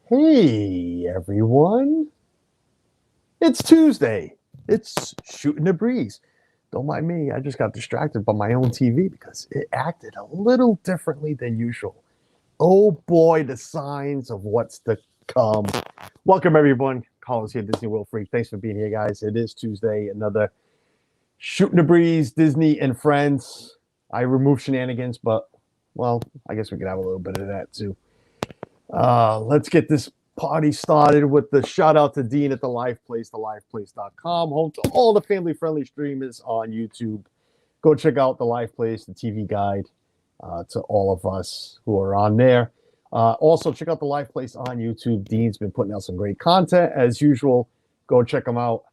Hey, everyone. It's Tuesday. It's Shooting the Breeze. Don't mind me. I just got distracted by my own TV because it acted a little differently than usual. Oh boy, the signs of what's to come. Welcome, everyone. Collins here, Disney World Freak. Thanks for being here, guys. It is Tuesday. Another Shooting the Breeze, Disney and Friends. I removed shenanigans, but, well, I guess we could have a little bit of that, too. Let's get this party started with the shout out to Dean at the Live Place, theliveplace.com, home to all the family friendly streamers on YouTube. Go check out the Live Place, the TV guide to all of us who are on there. Also, check out the Live Place on YouTube. Dean's been putting out some great content as usual. Go check him out.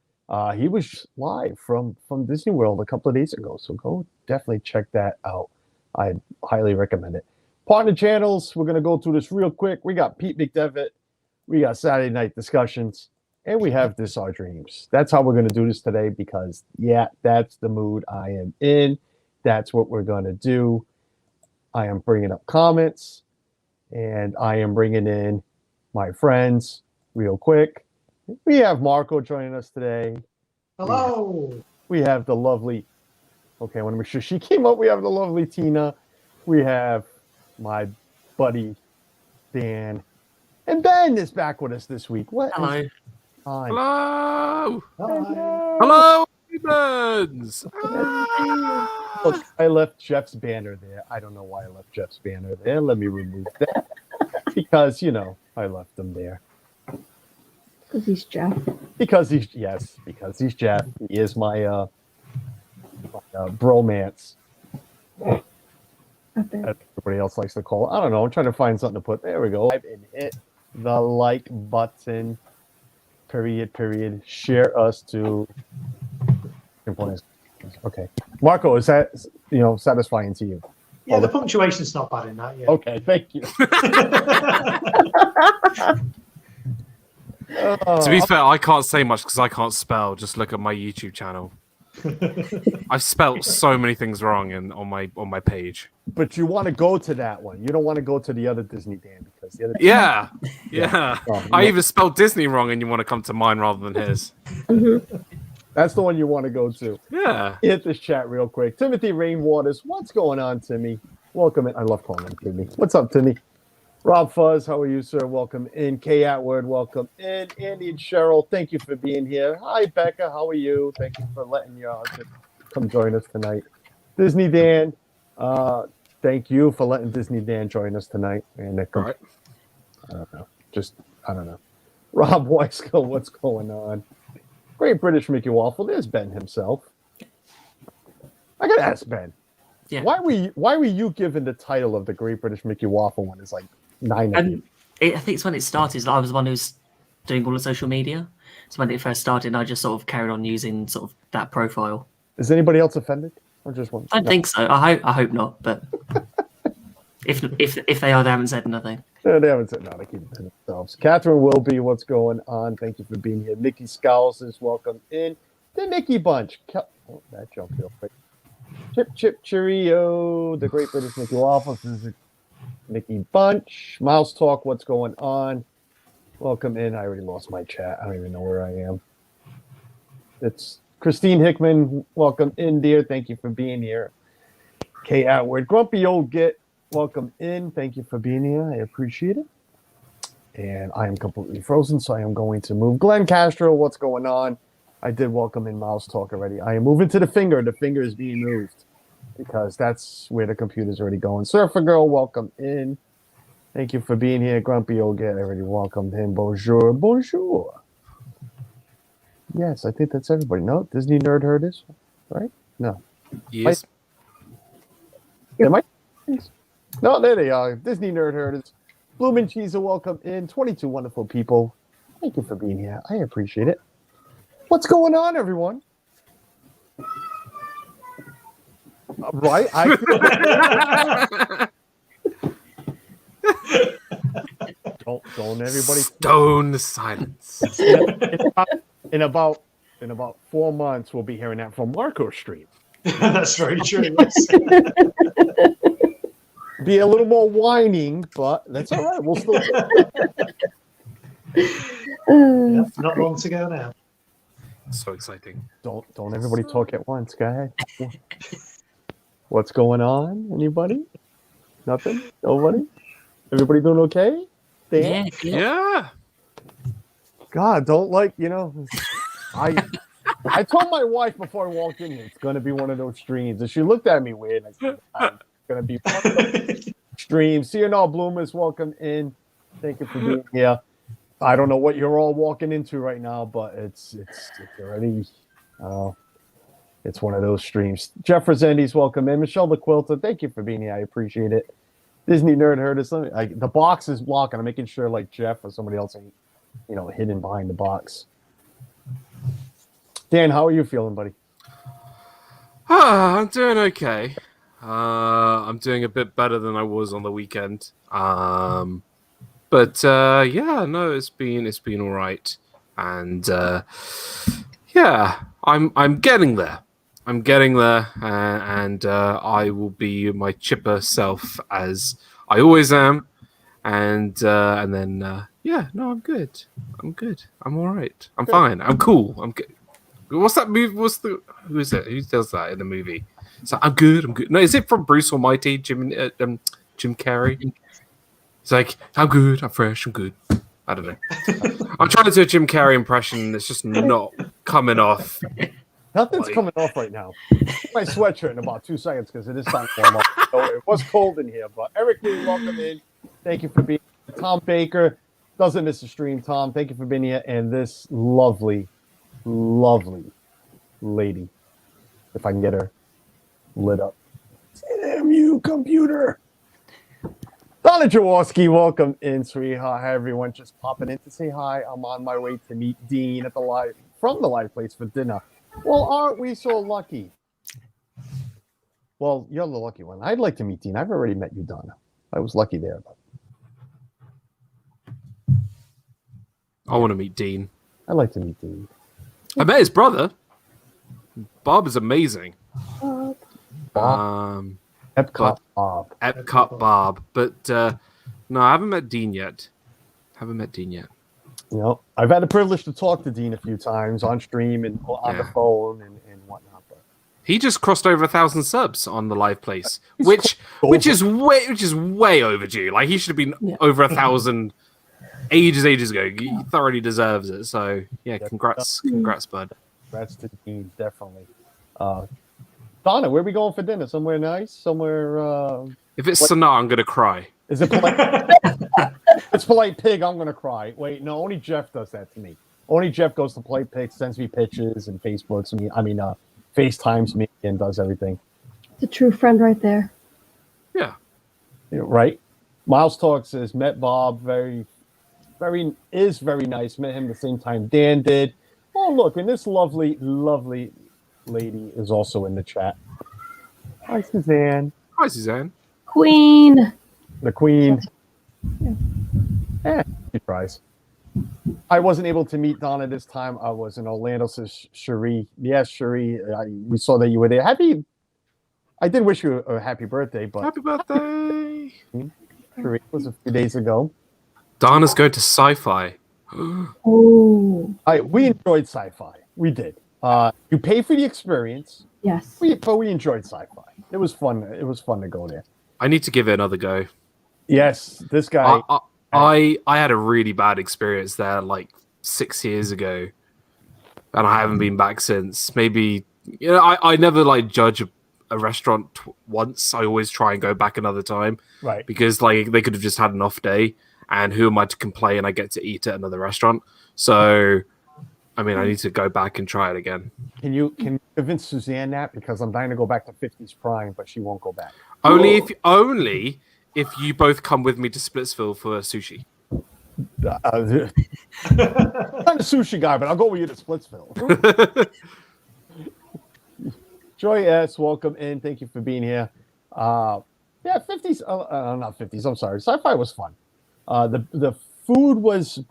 He was live from Disney World a couple of days ago, so go definitely check that out. I highly recommend it. Partner channels, we're going to go through this real quick. We got Pete McDevitt, we got Saturday Night Discussions, and we have This Our Dreams. That's how we're going to do this today because, yeah, that's the mood I am in. That's what we're going to do. I am bringing up comments, and I am bringing in my friends real quick. We have Marco joining us today. Hello. We have the lovely, okay, I want to make sure she came up. We have the lovely Tina. We have my buddy Dan, and Ben is back with us this week. What? Hello. Hello. Hello, humans. Look, I left Jeff's banner there. I don't know why I left Jeff's banner there. Let me remove that because I left them there. Because he's Jeff. Because he's Jeff. He is my bromance. As everybody else likes to call it. I don't know. I'm trying to find something to put. There we go. And hit the like button. Period. Share us to. Okay, Marco, is that satisfying to you? Yeah, the punctuation's not bad in that. Yeah. Okay, thank you. To be fair, I can't say much because I can't spell. Just look at my YouTube channel. I've spelt so many things wrong on my page. But you want to go to that one. You don't want to go to the other Disney Dan because the other. Yeah. Oh, I even spelled Disney wrong, and you want to come to mine rather than his. That's the one you want to go to. Yeah. Hit this chat real quick. Timothy Rainwaters, what's going on, Timmy? Welcome in. I love calling him Timmy. What's up, Timmy? Rob Fuzz, how are you, sir? Welcome in. Kay Atwood, welcome in. Andy and Cheryl, thank you for being here. Hi, Becca, how are you? Thank you for letting your husband come join us tonight. Disney Dan, thank you for letting Disney Dan join us tonight. And Right. I don't know. Rob Weiskell, what's going on? Great British Mickey Waffle. There's Ben himself. I gotta ask Ben. Yeah. Why were you given the title of the Great British Mickey Waffle when it's like 9? I think it's when it started. I was the one who was doing all the social media. So when it first started, I just sort of carried on using sort of that profile. Is anybody else offended? Or just one? I don't think so. I hope not. But if they are, they haven't said nothing. No, they haven't said no. They keep it to themselves. Catherine Wilby, what's going on? Thank you for being here. Nikki Scowls is welcome in. The Nikki Bunch. That jumped real quick. Chip Cheerio. The Great British Mickey Waffle. This is Nikki Bunch. Mouse Talk, what's going on? Welcome in. I already lost my chat. I don't even know where I am. It's Christine Hickman. Welcome in, dear. Thank you for being here. Kay Atwood. Grumpy Old Git. Welcome in. Thank you for being here. I appreciate it. And I am completely frozen, so I am going to move. Glenn Castro, what's going on? I did welcome in Mouse Talk already. I am moving to the finger. The finger is being moved because that's where the computer's already going. Surfer Girl, welcome in. Thank you for being here. Grumpy Old Get, I already welcomed him. Bonjour. Yes, I think that's everybody. No, Disney Nerd heard this. right? No. Yes. Am I? No, there they are. Disney Nerd Herders. Bloomin' Cheese, welcome in. 22 wonderful people. Thank you for being here. I appreciate it. What's going on, everyone? Right? Don't everybody. Stone silence. In about 4 months, we'll be hearing that from Marco's stream. That's very true. Yes. Be a little more whining, but that's all right. We'll still. Yeah, not long to go now. So exciting. Don't everybody talk at once. Go ahead. What's going on? Anybody? Nothing? Nobody? Everybody doing okay? Dan? Yeah. Yeah. God, don't I told my wife before I walked in here, it's going to be one of those streams. And she looked at me weird. I said, it's going to be one of those streams. See you all, Bloomers. Welcome in. Thank you for being here. I don't know what you're all walking into right now, but it's already, it's one of those streams. Jeff Resendes, welcome in. Michelle the Quilter, thank you for being here. I appreciate it. Disney Nerd Herders. The box is blocking. I'm making sure like Jeff or somebody else ain't, hidden behind the box. Dan, how are you feeling, buddy? I'm doing okay. I'm doing a bit better than I was on the weekend. But yeah, no, it's been all right, and yeah, I'm getting there. I'm getting there, and I will be my chipper self as I always am, and then yeah, no, I'm good. I'm good. I'm all right. I'm fine. I'm cool. I'm good. What's that movie? Who is it? Who does that in the movie? So I'm good. I'm good. No, is it from Bruce Almighty? Jim Carrey. It's like, I'm good, I'm fresh, I'm good. I don't know. I'm trying to do a Jim Carrey impression, and it's just not coming off. Nothing's coming off right now. My sweatshirt in about 2 seconds because it is time to warm up. So it was cold in here, but Eric Lee, welcome in. Thank you for being here. Tom Baker doesn't miss a stream. Tom, thank you for being here. And this lovely, lovely lady, if I can get her lit up. Damn you, computer. Donna Jaworski, welcome in, sweetheart. Hi, everyone. Just popping in to say hi. I'm on my way to meet Dean from the live place for dinner. Well, aren't we so lucky? Well, you're the lucky one. I'd like to meet Dean. I've already met you, Donna. I was lucky there. But I want to meet Dean. I'd like to meet Dean. I met his brother. Bob is amazing. Bob. Epcot Bob. Epcot Bob. But no, I haven't met Dean yet. You know, I've had the privilege to talk to Dean a few times on stream and on the phone and whatnot. But he just crossed over 1,000 subs on the live place, which is way overdue. Like he should have been over 1,000 ages ago. He thoroughly deserves it. So yeah, congrats, bud. Congrats to Dean, definitely. Donna, where are we going for dinner? Somewhere nice? Somewhere... if it's Sanaa, I'm going to cry. Is it polite? It's Polite Pig, I'm going to cry. Wait, no, only Jeff does that to me. Only Jeff goes to Polite Pig, sends me pictures and Facetimes me and does everything. It's a true friend right there. Yeah. Right? Miles Talk says, met Bob, very nice. Met him the same time Dan did. Oh, look, and this lovely lady is also in the chat. Hi, Suzanne. Hi, Suzanne. Queen. The Queen. She tries. I wasn't able to meet Donna this time. I was in Orlando, says Cherie. Yes, Cherie, we saw that you were there. I did wish you a happy birthday, but... Happy birthday! Cherie, it was a few days ago. Donna's going to sci-fi. Oh. We enjoyed sci-fi. We did. You pay for the experience. Yes. But we enjoyed sci-fi. It was fun. It was fun to go there. I need to give it another go. Yes, this guy. I had a really bad experience there like 6 years ago, and I haven't been back since. Maybe I never like judge a restaurant once. I always try and go back another time, Right? Because like they could have just had an off day, and who am I to complain? I get to eat at another restaurant. So, I mean, I need to go back and try it again. Can you convince Suzanne that, because I'm dying to go back to 50s Prime, but she won't go back. Only if you both come with me to Splitsville for sushi. I'm not a sushi guy, but I'll go with you to Splitsville. Joy S, welcome in. Thank you for being here. Yeah, 50s. Not 50s. I'm sorry. Sci-fi was fun. The food was,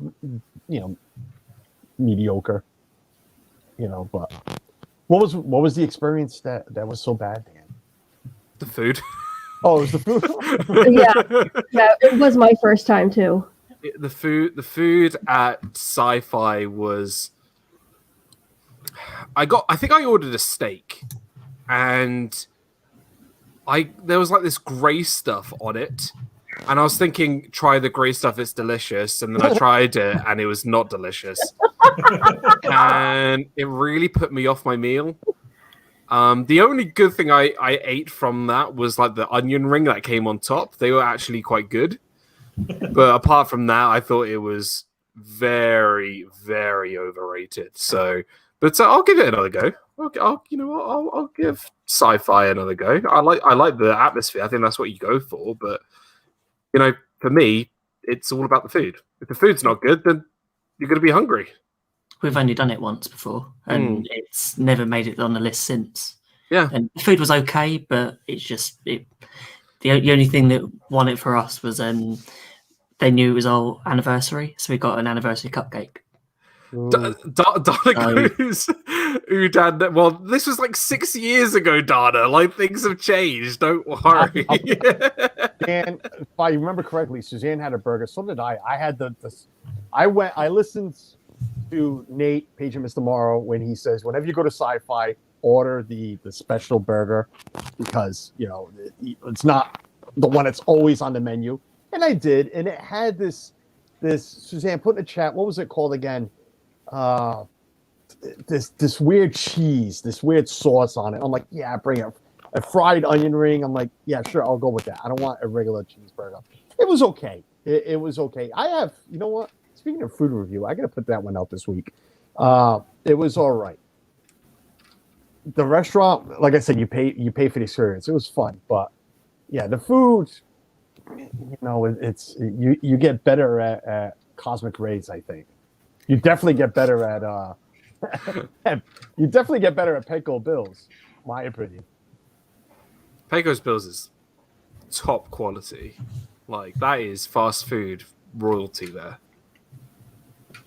mediocre. But what was the experience that was so bad, Dan? The food. Oh, it was the food. Yeah, it was my first time too. The food at Sci-Fi was. I think I ordered a steak, and there was like this grey stuff on it, and I was thinking, try the grey stuff, it's delicious, and then I tried it, and it was not delicious, and it really put me off my meal. The only good thing I ate from that was like the onion ring that came on top. They were actually quite good. But apart from that, I thought it was very, very overrated. So, but I'll give it another go. I'll give Sci-Fi another go. I like the atmosphere. I think that's what you go for. But for me, it's all about the food. If the food's not good, then you're going to be hungry. We've only done it once before, and it's never made it on the list since. Yeah, and the food was okay, but it's just the only thing that won it for us was they knew it was our anniversary, so we got an anniversary cupcake. Dana goes, Udan. Well, this was like 6 years ago, Dana. Like, things have changed. Don't worry. And if I remember correctly, Suzanne had a burger. So did I. I had I listened to Nate, Page and Mr. Morrow, when he says, whenever you go to Sci-Fi, order the special burger, because it's not the one that's always on the menu. And I did, and it had this Suzanne, put in the chat, what was it called again? This weird cheese, this weird sauce on it. I'm like, yeah, bring a fried onion ring. I'm like, yeah, sure, I'll go with that. I don't want a regular cheeseburger. It was okay. It was okay. I have, you know what? Speaking of food review, I got to put that one out this week. It was all right. The restaurant, like I said, you pay for the experience. It was fun, but yeah, the food, it's you get better at Cosmic Rays. I think you definitely get better at Pecco Bills. My opinion. Pecco's Bills is top quality. Like, that is fast food royalty there.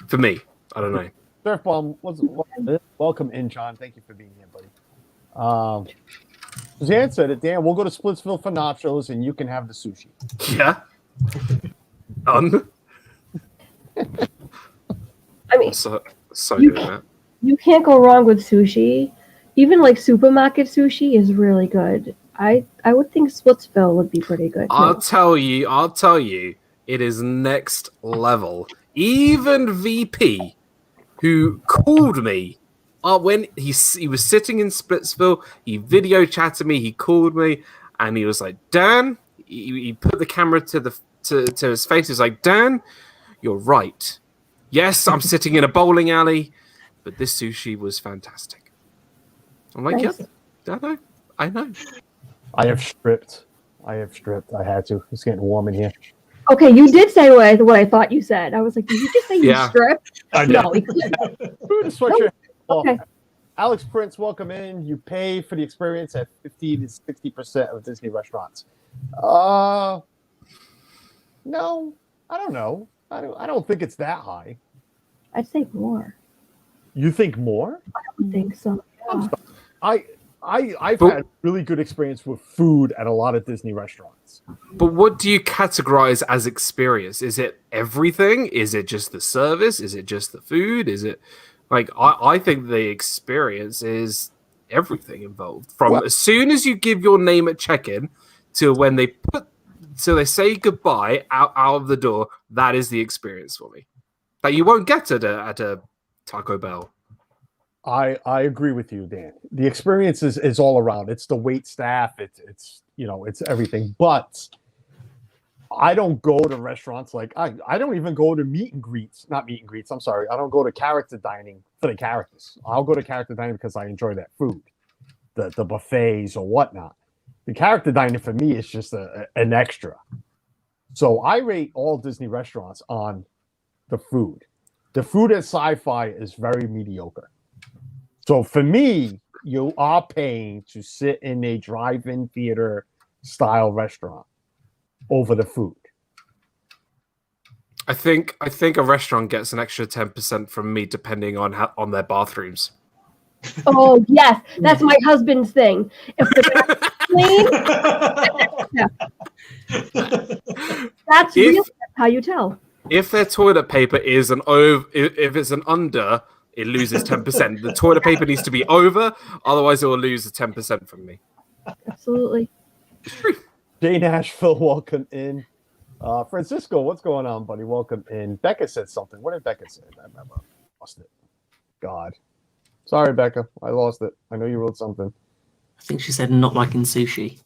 For me, I don't know. Surf Bomb, welcome in, John. Thank you for being here, buddy. Suzanne said it. Dan, we'll go to Splitsville for nachos, and you can have the sushi. Yeah. Done. I mean, So doing that. you can't go wrong with sushi. Even like supermarket sushi is really good. I would think Splitsville would be pretty good too. I'll tell you, it is next level. Even VP, who called me when he was sitting in Splitsville, he video chatted me, he called me, and he was like, Dan, he put the camera to his face. He was like, Dan, you're right. Yes, I'm sitting in a bowling alley, but this sushi was fantastic. I'm like, Nice. yeah, I know. I have stripped. I had to. It's getting warm in here. Okay, you did say what I thought you said. I was like, did you just say you stripped? No, he couldn't. Sweat your Okay. off. Alex Prince, welcome in. You pay for the experience at 50 to 60% of Disney restaurants. No, I don't know. I don't think it's that high. I'd say more. You think more? I don't think so. Yeah. I've had really good experience with food at a lot of Disney restaurants. But what do you categorize as experience? Is it everything? Is it just the service? Is it just the food? Is it like I think the experience is everything involved. From as soon as you give your name at check-in to when they say goodbye out of the door, that is the experience for me. That you won't get at a Taco Bell. I agree with you, Dan. The experience is all around. It's the wait staff. It's everything. But I don't go to restaurants like I don't even go to meet and greets. Not meet and greets. I'm sorry. I don't go to character dining for the characters. I'll go to character dining because I enjoy that food, the buffets or whatnot. The character dining for me is just an extra. So I rate all Disney restaurants on the food. The food at Sci-Fi is very mediocre. So for me, you are paying to sit in a drive-in theater style restaurant over the food. I think a restaurant gets an extra 10% from me depending on their bathrooms. Oh yes, that's my husband's thing. If the clean, that's real. That's how you tell. If their toilet paper is an over, if it's an under, it loses 10%. The toilet paper needs to be over, otherwise it will lose the 10% from me. Absolutely. Jay Nashville, welcome in. Francisco, what's going on, buddy? Welcome in. Becca said something. What did Becca say? I lost it. God. Sorry, Becca. I lost it. I know you wrote something. I think she said not liking sushi.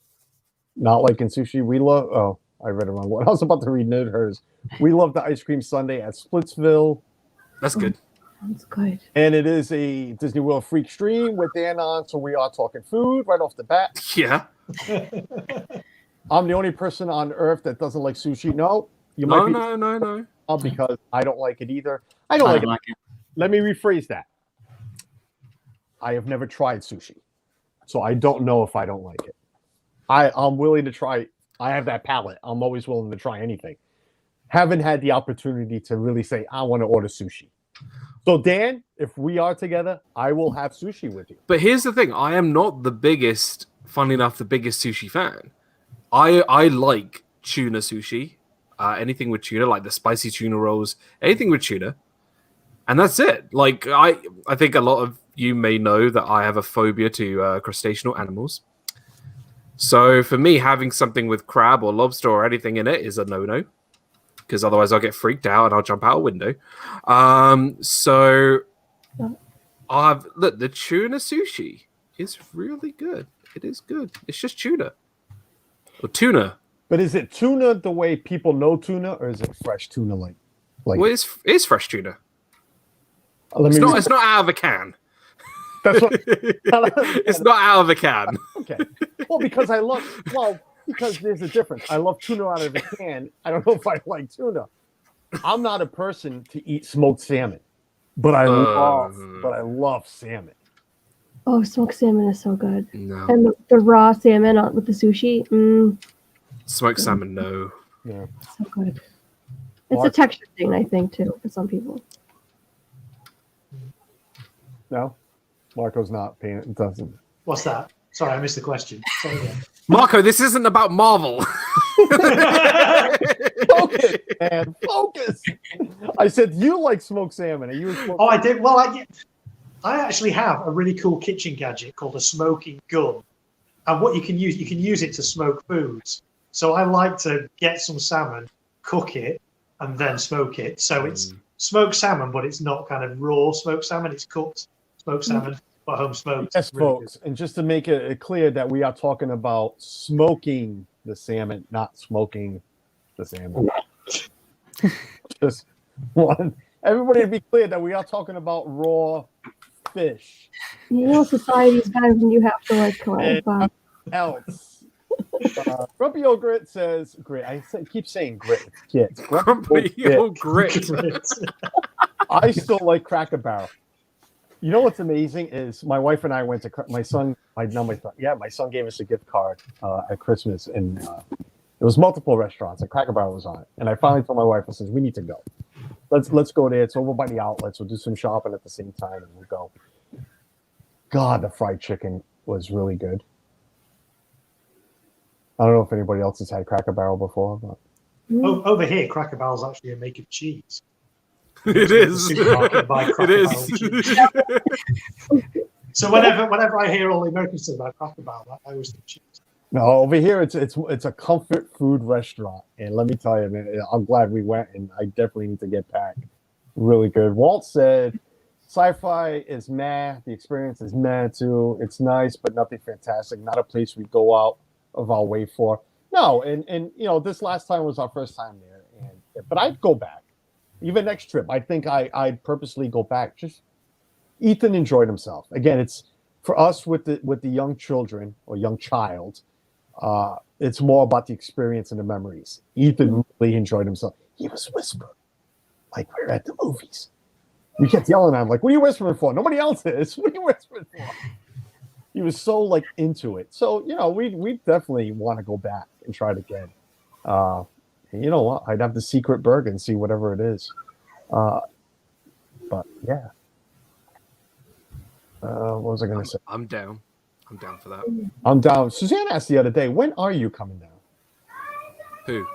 Not liking sushi. We love. Oh, I read it wrong. What I was about to read hers. We love the ice cream sundae at Splitsville. That's good. That's good. And it is a Disney World Freak stream with Dan on, so we are talking food right off the bat. Yeah. I'm the only person on earth that doesn't like sushi. No, you No, might be. no. Because I don't like it either. I don't like it. Let me rephrase that. I have never tried sushi, so I don't know if I don't like it. I'm willing to try. I have that palate. I'm always willing to try anything. Haven't had the opportunity to really say I want to order sushi. So Dan, if we are together, I will have sushi with you. But here's the thing: I am not the biggest, funny enough, the biggest sushi fan. I like tuna sushi, anything with tuna, like the spicy tuna rolls, anything with tuna, and that's it. Like I think a lot of you may know that I have a phobia to crustacean animals. So for me, having something with crab or lobster or anything in it is a no-no, because otherwise I'll get freaked out and I'll jump out a window. So look, the tuna sushi is really good. It is good. It's just tuna. Or tuna. But is it tuna the way people know tuna, or is it fresh tuna like? Well, it's fresh tuna. It's not out of a can. That's what. It's not out of a can. Okay. Because there's a difference. I love tuna out of a can. I don't know if I like tuna. I'm not a person to eat smoked salmon, but I love salmon. Oh, smoked salmon is so good. No. And the raw salmon with the sushi. Smoked salmon, no. Yeah. So good. It's a texture thing, I think, too, for some people. No? Marco's not paying it. Doesn't. What's that? Sorry, I missed the question. Sorry again. Marco, this isn't about Marvel. Focus, man. Focus. I said you like smoked salmon. Are you? Oh, I did. Well, I actually have a really cool kitchen gadget called a smoking gun, and what you can use it to smoke foods. So I like to get some salmon, cook it, and then smoke it. So it's smoked salmon, but it's not kind of raw smoked salmon. It's cooked smoked salmon, but home smoked. Yes, really folks. And just to make it clear that we are talking about smoking the salmon, not smoking the salmon. Just one. Everybody to be clear that we are talking about raw fish. You know, society's bad when you have to like clarify. Else. Grumpy Old Grit says, grit. Keep saying grit. It's kids. Grumpy Old Grit. I still like Cracker Barrel. You know what's amazing is my wife and I went to my son gave us a gift card at Christmas, and it was multiple restaurants, and Cracker Barrel was on it. And I finally told my wife, I says, we need to go. Let's go there. It's over by the outlets. We'll do some shopping at the same time, and we'll go. God, the fried chicken was really good. I don't know if anybody else has had Cracker Barrel before, but Over here, Cracker Barrel's actually a make of cheese. It is. It is. So whenever I hear all the Americans say about Cracker Barrel, I always think cheese. no, over here it's a comfort food restaurant, and let me tell you, man, I'm glad we went, and I definitely need to get back. Really good. Walt said, "Sci-fi is meh. The experience is meh too. It's nice, but nothing fantastic. Not a place we go out of our way for." No, and you know, this last time was our first time there, but I'd go back. Even next trip, I think I'd purposely go back. Just Ethan enjoyed himself. Again, it's for us with the young children or young child. It's more about the experience and the memories. Ethan really enjoyed himself. He was whispering like we were at the movies. We kept yelling at him like, "What are you whispering for? Nobody else is. What are you whispering for?" He was so like into it. So we definitely want to go back and try it again. And you know what? I'd have the secret burger and see whatever it is. But yeah. What was I going to say? I'm down. I'm down for that. I'm down. Suzanne asked the other day, when are you coming down? Who?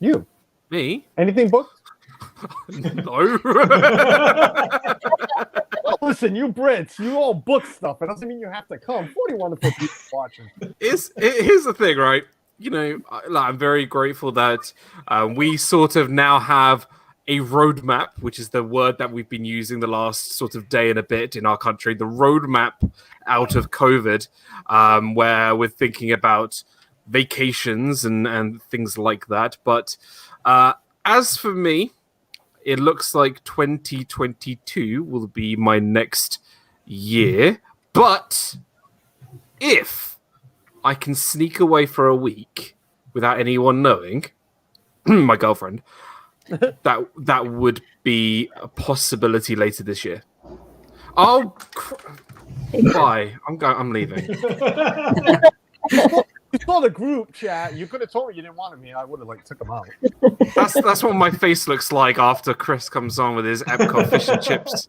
You. Me? Anything booked? No. Well, listen, you Brits, you all book stuff. It doesn't mean you have to come. 40 wonderful people watching. Here's the thing, right? I'm very grateful that we sort of now have a roadmap, which is the word that we've been using the last sort of day and a bit in our country, the roadmap out of COVID, where we're thinking about vacations and things like that. But as for me, it looks like 2022 will be my next year. But if I can sneak away for a week without anyone knowing, my girlfriend, that would be a possibility later this year. Oh, bye. I'm leaving. You saw the group chat. You could have told me you didn't want me. I would have took him out. That's what my face looks like after Chris comes on with his Epcot fish and chips.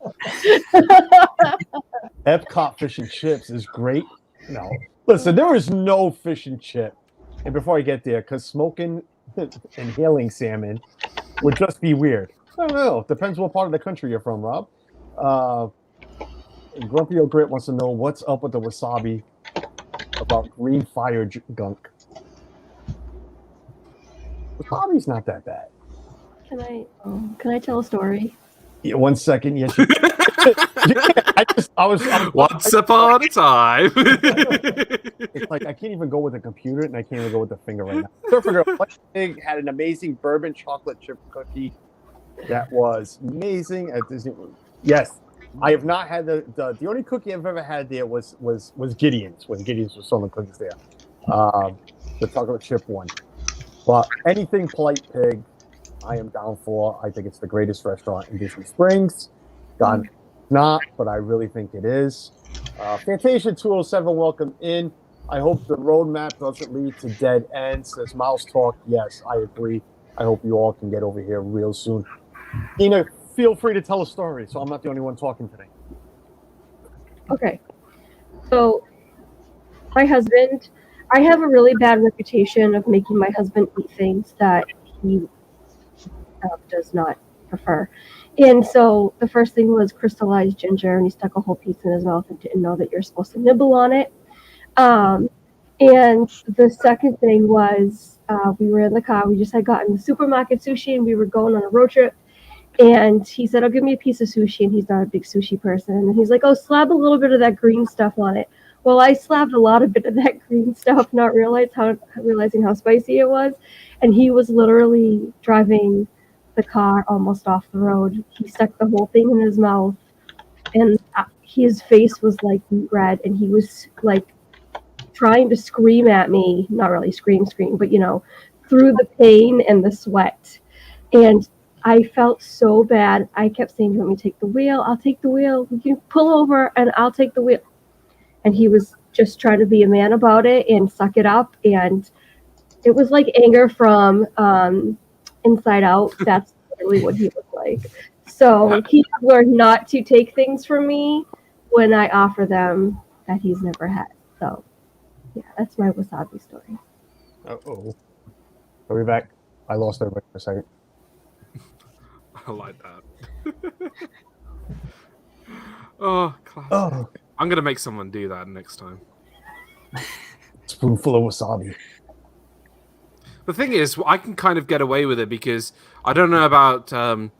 Epcot fish and chips is great. No, listen, there is no fish and chip. And before I get there, because smoking and inhaling salmon would just be weird. I don't know. Depends what part of the country you're from, Rob. Grumpy Old Grit wants to know what's up with the wasabi about green fire gunk. Wasabi's not that bad. Can I tell a story? Yeah, 1 second. Yes. I was Once upon a time. It's like I can't even go with a computer and I can't even go with the finger right now. Surfer Girl Pig had an amazing bourbon chocolate chip cookie that was amazing at Disney. Yes, I have not had the only cookie I've ever had there was Gideon's when Gideon's was selling cookies there. The chocolate chip one. But anything Polite Pig, I am down for. I think it's the greatest restaurant in Disney Springs. Gone not, but I really think it is. Fantasia 207, welcome in. I hope the roadmap doesn't lead to dead ends. Says Mouse Talk. Yes, I agree. I hope you all can get over here real soon. Nina, feel free to tell a story, so I'm not the only one talking today. Okay. So, my husband, I have a really bad reputation of making my husband eat things that he does not prefer. And so the first thing was crystallized ginger, and he stuck a whole piece in his mouth and didn't know that you're supposed to nibble on it. And the second thing was we were in the car. We just had gotten the supermarket sushi, and we were going on a road trip. And he said, "Oh, give me a piece of sushi." And he's not a big sushi person. And he's like, "Oh, slab a little bit of that green stuff on it." Well, I slapped a lot of bit of that green stuff, not realizing how spicy it was. And he was literally driving the car almost off the road. He stuck the whole thing in his mouth, and his face was like red, and he was like trying to scream at me, not really scream, but through the pain and the sweat. And I felt so bad. I kept saying, "You want me to take the wheel? I'll take the wheel. You can pull over and I'll take the wheel." And he was just trying to be a man about it and suck it up. And it was like anger from Inside Out. That's really what he was like. So he learned not to take things from me when I offer them that he's never had. So yeah, that's my wasabi story. Uh-oh. Are we back? I lost everybody for a second. I like that. Oh, classic. Oh. I'm going to make someone do that next time. Spoonful of wasabi. The thing is, I can kind of get away with it because I don't know about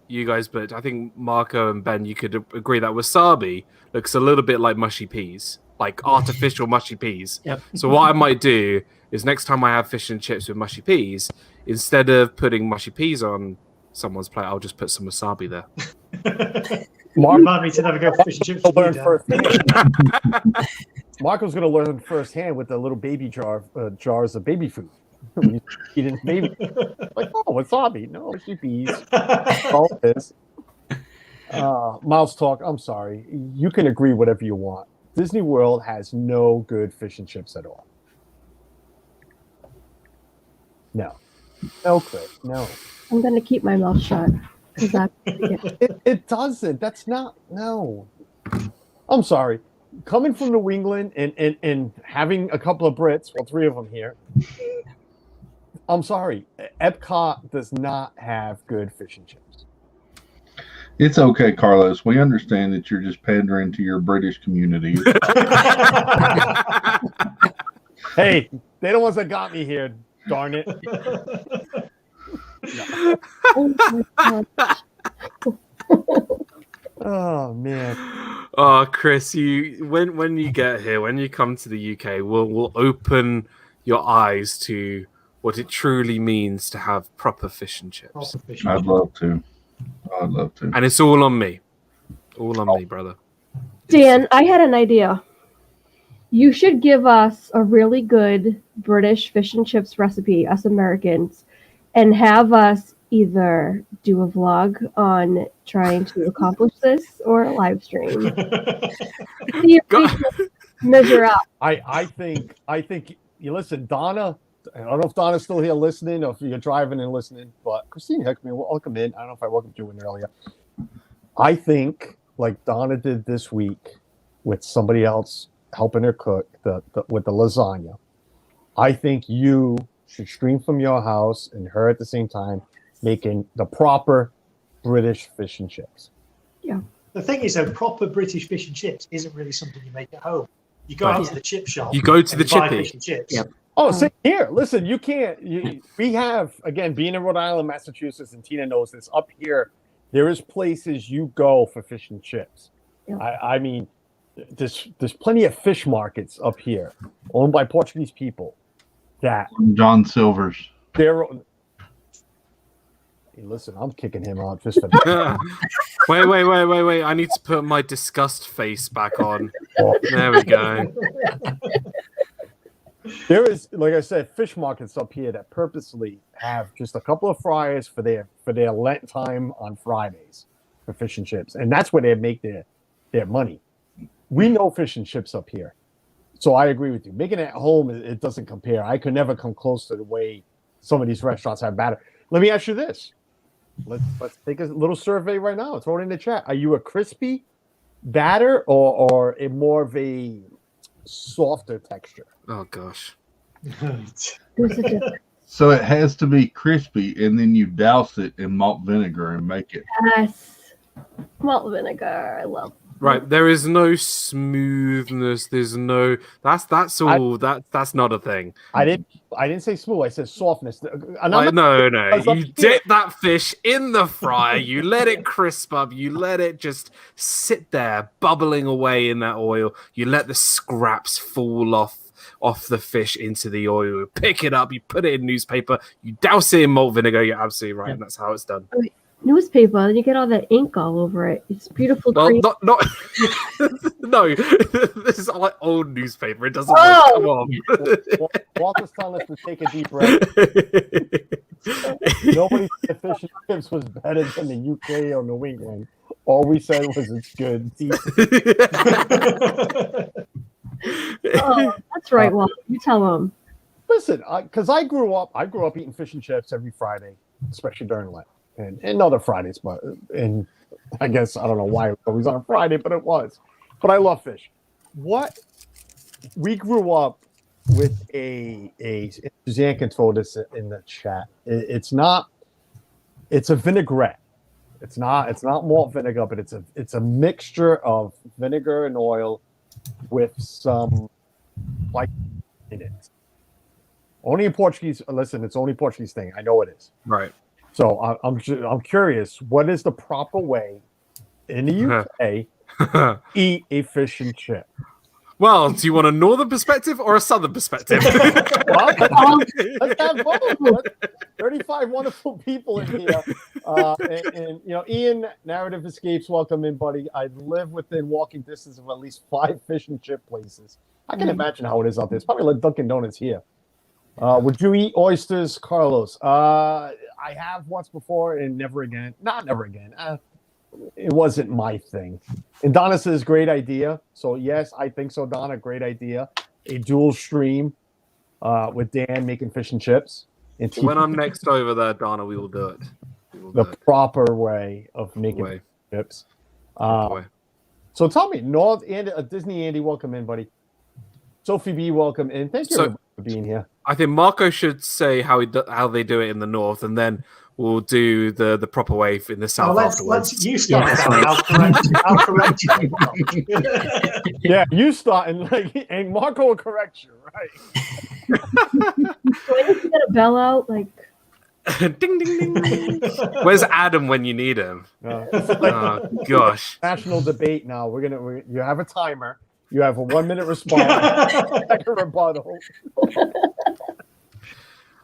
you guys, but I think Marco and Ben, you could agree that wasabi looks a little bit like mushy peas, like artificial mushy peas. Yep. So what I might do is next time I have fish and chips with mushy peas, instead of putting mushy peas on someone's plate, I'll just put some wasabi there. Remind me to never go for fish and chips. He'll learn Dan. firsthand. Marco's going to learn firsthand with the little baby jars of baby food. When you eat in baby, like, oh, wasabi. No, she bees. All this. Mouse talk. I'm sorry. You can agree whatever you want. Disney World has no good fish and chips at all. No, Chris. No. I'm gonna keep my mouth shut. 'Cause that's It doesn't. That's not. No. I'm sorry. Coming from New England and having a couple of Brits, well, 3 of them here. I'm sorry. Epcot does not have good fish and chips. It's okay, Carlos. We understand that you're just pandering to your British community. Hey, they're the ones that got me here. Darn it. oh my God. Oh man. Oh, Chris, you when you get here, when you come to the UK, we'll open your eyes to what it truly means to have proper fish and chips. I'd love to. I'd love to. And it's all on me. All on me, brother. Dan, I had an idea. You should give us a really good British fish and chips recipe, us Americans, and have us either do a vlog on trying to accomplish this or a live stream. See if we can measure up. I think you listen, Donna. I don't know if Donna's still here listening or if you're driving and listening, but Christine Hickman, welcome in. I don't know if I welcomed you in earlier. I think, like Donna did this week with somebody else helping her cook with the lasagna, I think you should stream from your house and her at the same time making the proper British fish and chips. Yeah. The thing is, though, proper British fish and chips isn't really something you make at home. You go out to the chip shop. You go to the and buy chippy. fish and chips. Yep. Oh, see here. Listen, you can't. We have, again, being in Rhode Island, Massachusetts, and Tina knows this. Up here, there is places you go for fish and chips. Yeah. I mean, there's plenty of fish markets up here, owned by Portuguese people. That John Silver's. they're. Hey, listen, I'm kicking him out just for that. Wait. I need to put my disgust face back on. There we go. There is, like I said, fish markets up here that purposely have just a couple of fryers for their Lent time on Fridays for fish and chips, and that's where they make their money. We know fish and chips up here, so I agree with you. Making it at home, it doesn't compare. I could never come close to the way some of these restaurants have batter. Let me ask you this: let's take a little survey right now. Throw it in the chat. Are you a crispy batter or a more of a softer texture? Oh gosh. There's a difference. So it has to be crispy, and then you douse it in malt vinegar and make it. Yes. Malt vinegar. I love. Right, there is no smoothness. There's no. That's all. That's not a thing. I didn't say smooth. I said softness. No. Because up You here- dip that fish in the fryer. You let it crisp up. You let it just sit there, bubbling away in that oil. You let the scraps fall off the fish into the oil. You pick it up. You put it in newspaper. You douse it in malt vinegar. You're absolutely right, and that's how it's done. Newspaper, and you get all that ink all over it. It's beautiful. Well, cream. not no. This is like old newspaper. It doesn't. Oh! Come on. Walter's telling us to take a deep breath. Nobody said fish and chips was better than the UK or New England. All we said was it's good. Oh, that's right, Walter. You tell him. Listen, because I grew up eating fish and chips every Friday, especially during Lent, and other Fridays, and I guess I don't know why it was always on a Friday, but it was. But I love fish. What we grew up with Suzanne can throw this in the chat. It's a vinaigrette. It's not malt vinegar, but it's a mixture of vinegar and oil with some like in it. Only in Portuguese. Listen, it's only Portuguese thing. I know it is. Right. So I'm curious. What is the proper way in the UK eat a fish and chip? Well, do you want a northern perspective or a southern perspective? Well, let's have both. 35 wonderful people in here. And Ian, Narrative Escapes, welcome in, buddy. I live within walking distance of at least 5 fish and chip places. I can imagine how it is out there. It's probably like Dunkin' Donuts here. Would you eat oysters, Carlos? I have once before and never again. Not never again. It wasn't my thing. And Donna says, great idea. So, yes, I think so, Donna. Great idea. A dual stream with Dan making fish and chips. And When I'm next over there, Donna, we will do it. The proper way of making fish and chips. So tell me, Disney Andy, welcome in, buddy. Sophie B, welcome in. Thank you everybody for being here. I think Marco should say how they do it in the north, and then we'll do the proper way in the south afterwards. Let's you start. I'll correct you. Yeah, you start and Marco will correct you, right? Do I need to get a bell out? Like, ding ding ding. Where's Adam when you need him? Oh gosh. National debate now. You have a timer. You have a 1-minute response. Second rebuttal.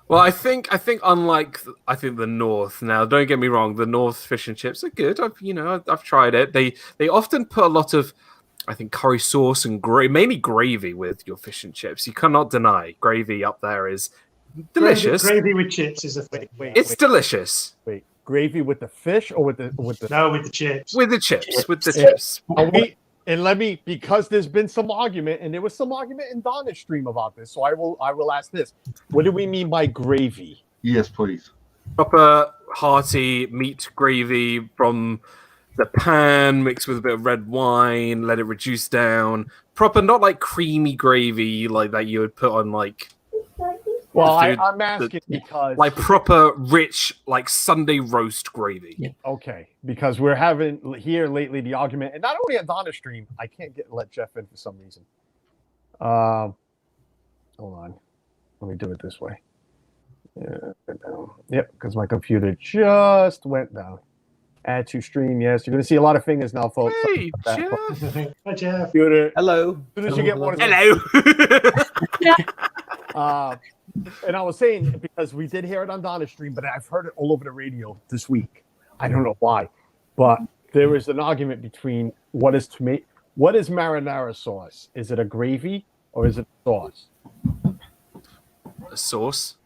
Well, I think unlike the North now. Don't get me wrong, the North fish and chips are good. I've tried it. They often put a lot of, I think, curry sauce and mainly gravy with your fish and chips. You cannot deny gravy up there is delicious. Gravy with chips is a thing. It's delicious. Wait, gravy with the fish or with the No, with the chips. With the chips. Because there's been some argument, and there was some argument in Donna's stream about this. So I will ask this: what do we mean by gravy? Yes, please. Proper hearty meat gravy from the pan, mixed with a bit of red wine. Let it reduce down. Proper, not like creamy gravy like that you would put on like. Well, I'm asking because like proper rich, like Sunday roast gravy. Yeah. Okay, because we're having here lately the argument, and not only on Donna's stream, I can't let Jeff in for some reason. Hold on, let me do it this way. Yep, because my computer just went down. Add to stream. Yes, you're going to see a lot of fingers now, folks. Hey, Jeff. Hi, Jeff. Computer. Hello. As soon as you get one. Hello. And I was saying, because we did hear it on Donna's stream, but I've heard it all over the radio this week. I don't know why, but there was an argument between what is marinara sauce? Is it a gravy or is it a sauce? A sauce,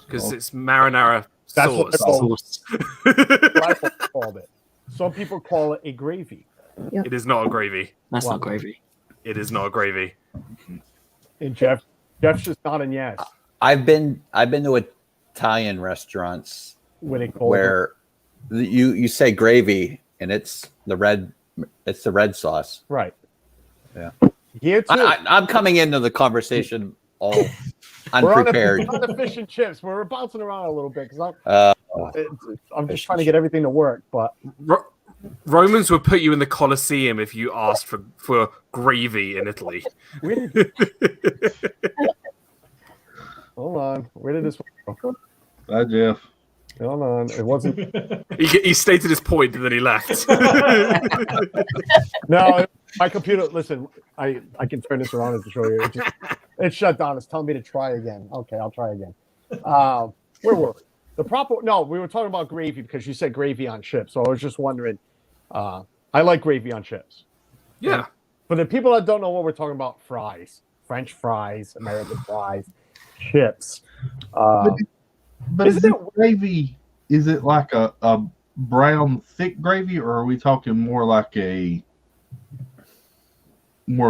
because it's marinara That's sauce. What I called it. Some people call it a gravy. It is not a gravy. That's not gravy. It is not a gravy. And Jeff's just nodding yes. I've been to Italian restaurants where you say gravy and it's the red sauce. Right. Yeah. Here too. I'm coming into the conversation all unprepared. We're on the fish and chips. We're bouncing around a little bit because I'm just trying to get everything to work. But Romans would put you in the Colosseum if you asked for gravy in Italy. Hold on. Where did this go? Bye, Jeff. Hold on. It wasn't. He stated his point and then he left. No, my computer. Listen, I can turn this around to show you. It shut down. It's telling me to try again. Okay, I'll try again. Where were we? We were talking about gravy because you said gravy on chips. So I was just wondering. I like gravy on chips. Yeah. And for the people that don't know what we're talking about, fries, French fries, American fries, chips. But is it gravy? Is it like a brown thick gravy, or are we talking more of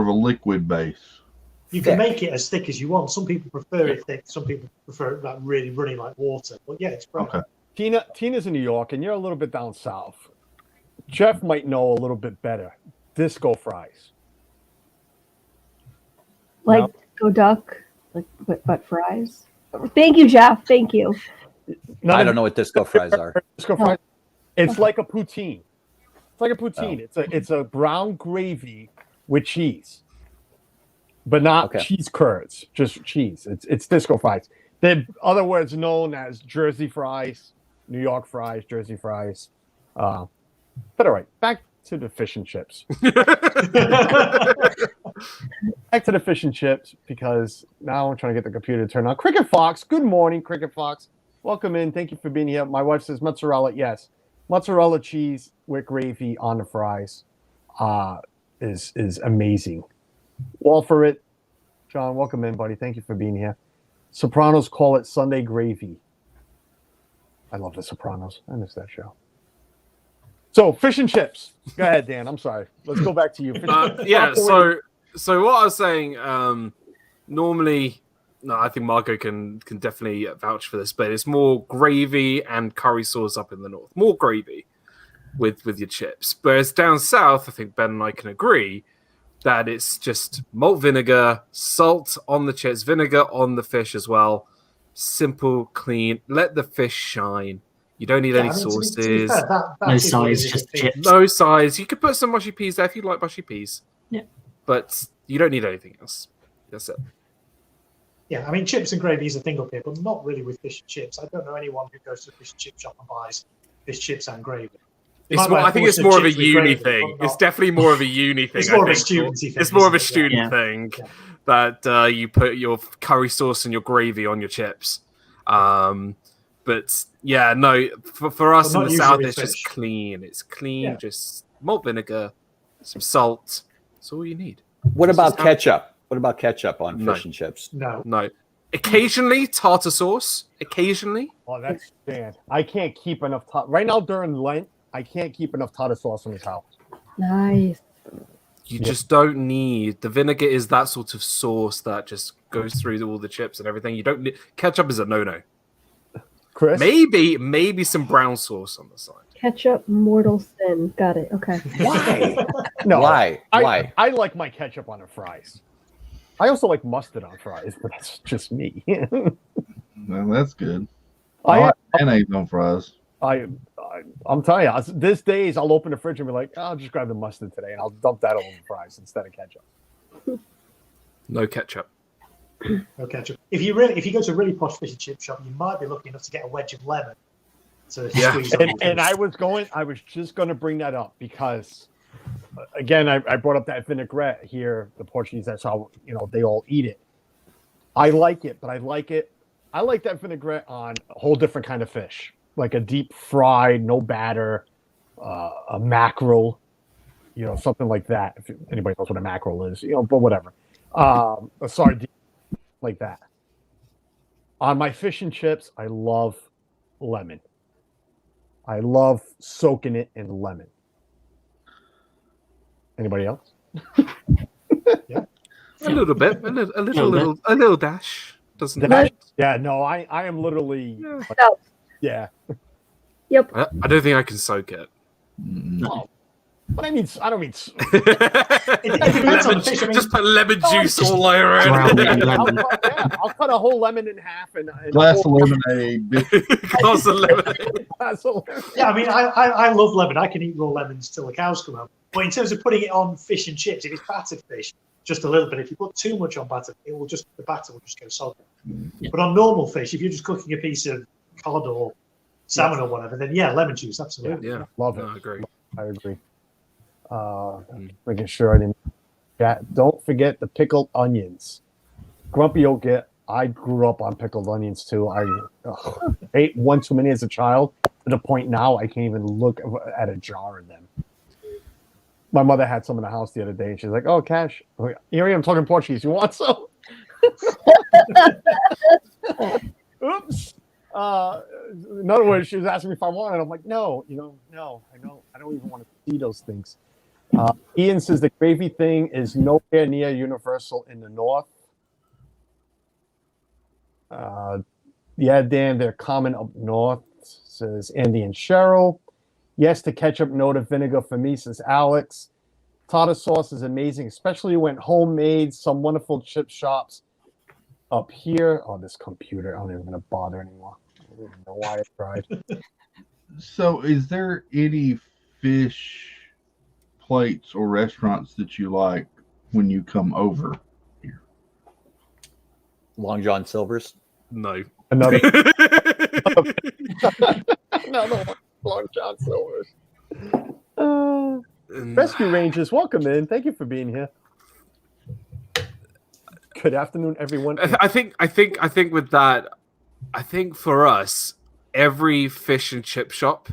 a liquid base? You can make it as thick as you want. Some people prefer it thick. Some people prefer it like really running like water. But yeah, it's brown. Okay. Tina's in New York, and you're a little bit down south. Jeff might know a little bit better. Disco fries. like go duck, like but fries. Thank you, Jeff. Thank you. I don't know what disco fries are. Disco fries. It's like a poutine. It's like a poutine. Oh. It's a brown gravy with cheese, but not cheese curds, just cheese. It's disco fries. They're other words known as Jersey fries, New York fries, Jersey fries. But all right, back to the fish and chips. back to the fish and chips because now I'm trying to get the computer to turn on. Cricket Fox, good morning, Cricket Fox. Welcome in. Thank you for being here. My wife says mozzarella. Yes, mozzarella cheese with gravy on the fries is amazing. All for it. John, welcome in, buddy. Thank you for being here. Sopranos call it Sunday gravy. I love The Sopranos. I miss that show. So, fish and chips. Go ahead, Dan. I'm sorry. Let's go back to you. Yeah. So what I was saying. Normally, no, I think Marco can definitely vouch for this, but it's more gravy and curry sauce up in the north. More gravy with your chips. Whereas down south, I think Ben and I can agree that it's just malt vinegar, salt on the chips, vinegar on the fish as well. Simple, clean. Let the fish shine. You don't need any sauces. To be fair, that No is what it size, is. just chips. No size. You could put some mushy peas there if you like mushy peas. Yeah. But you don't need anything else. That's it. Yeah, I mean, chips and gravy is a thing up here, but not really with fish and chips. I don't know anyone who goes to a fish and chip shop and buys fish chips and gravy. I think it's more of a uni thing. It's definitely more of a uni thing. It's more of a studenty thing. It's more of a isn't it? student thing that you put your curry sauce and your gravy on your chips. But yeah, no, for us in the south, it's just clean. It's clean, just malt vinegar, some salt. That's all you need. What about ketchup? What about ketchup on fish and chips? No. Occasionally tartar sauce. Occasionally. Oh, that's bad. I can't keep enough. Right now during Lent, I can't keep enough tartar sauce in this house. Nice. You just don't need the vinegar. Is that sort of sauce that just goes through all the chips and everything. You don't need ketchup is a no. Chris, maybe some brown sauce on the side. Ketchup, mortal sin. Got it. Okay. Why? No. Why? I like my ketchup on the fries. I also like mustard on fries, but that's just me. Well, that's good. I like mayonnaise on fries. I'm telling you, these days I'll open the fridge and be like, I'll just grab the mustard today, and I'll dump that over the fries instead of ketchup. No ketchup. No ketchup. If you go to a really posh fish and chip shop, you might be lucky enough to get a wedge of lemon to squeeze on. And I was just going to bring that up because, again, I brought up that vinaigrette here. The Portuguese, that's how they all eat it. I like it, but I like that vinaigrette on a whole different kind of fish, like a deep fried, no batter, a mackerel, something like that. If anybody knows what a mackerel is, but whatever. A sardine, like that. On my fish and chips, I love lemon. I love soaking it in lemon. Anybody else? Yeah. A little bit, a little dash. Doesn't dash? Yeah, no, I am literally. Yeah. Yep. I don't think I can soak it. No. But I don't mean. Just put lemon juice all over it. I'll cut a whole lemon in half and glass of lemonade. Glass of lemonade. Yeah, I mean, I love lemon. I can eat raw lemons till the cows come home. But in terms of putting it on fish and chips, if it's battered fish, just a little bit. If you put too much on batter, the batter will just go soggy. Yeah. But on normal fish, if you're just cooking a piece of cod or salmon or whatever, then lemon juice, absolutely. Yeah, love it. I agree. Making sure I didn't. Don't forget the pickled onions. Grumpy old git. I grew up on pickled onions too. I ate one too many as a child to the point now I can't even look at a jar of them. My mother had some in the house the other day, and she's like, "Oh, Cash, here I am talking Portuguese. You want some?" Oops. In other words, she was asking me if I wanted. I'm like, no, no, I don't even want to see those things. Ian says the gravy thing is nowhere near universal in the north. Yeah, Dan, they're common up north, says Andy and Cheryl. Yes, to ketchup, no to vinegar for me, says Alex. Tartar sauce is amazing, especially when homemade. Some wonderful chip shops up here. Oh, this computer, I'm not even going to bother anymore. I don't even know why I tried. So, is there any fish plates or restaurants that you like when you come over here? Long John Silver's? No. Another one. Long John Silver's. Rescue Rangers, welcome in. Thank you for being here. Good afternoon, everyone. I think with that, I think for us, every fish and chip shop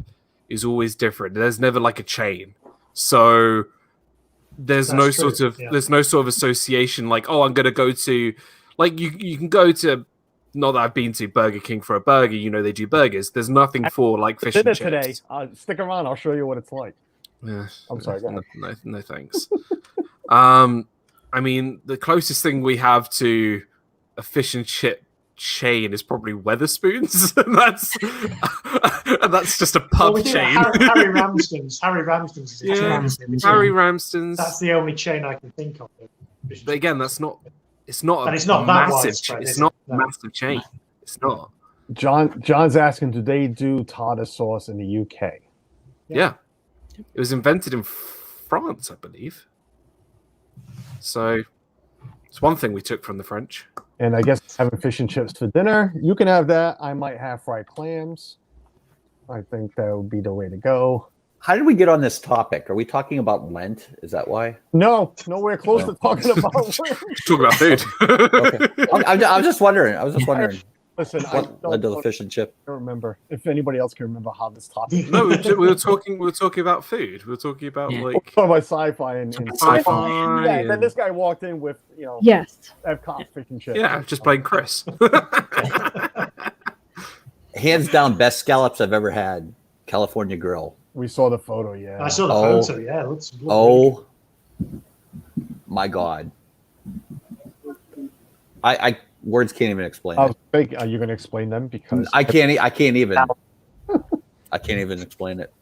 is always different. There's never like a chain, so there's That's no true, sort of yeah. there's no sort of association like, oh, I'm going to go to, like, you can go to, not that I've been to Burger King for a burger, you know, they do burgers. There's nothing for like fish and Dinner chips. today. Stick around. I'll show you what it's like. Yeah, I'm sorry, go ahead. no thanks. I mean, the closest thing we have to a fish and chip chain is probably Weatherspoons, and that's just a pub we do chain. Harry Ramsden's. Harry Ramsden's is a Yeah, chain. Harry Ramsden's. That's the only chain I can think of. But again, that's not. It's not. And it's not that widespread, It's is not it? a No. massive chain. It's not. John's asking, do they do tartar sauce in the UK? Yeah. It was invented in France, I believe. So it's one thing we took from the French. And I guess having fish and chips for dinner. You can have that. I might have fried clams. I think that would be the way to go. How did we get on this topic? Are we talking about Lent? Is that why? No, nowhere close to talking about. Talk about food. Okay. I was just wondering. Listen, I What led to the fish and chip? don't remember if anybody else can remember how this topic. No, we were talking about food. We were talking about Yeah. We're like talking about sci-fi and Sci-fi Yeah, and then and- this guy walked in with Yes. Epcot fish and chips. yeah, just playing Chris. Hands down, best scallops I've ever had. California Grill. We saw the photo. Yeah, I saw the Oh. photo. Yeah, it looks lovely. Oh my God! I words can't even explain I it. was thinking, are you going to explain them? Because I can't even. I can't even explain it.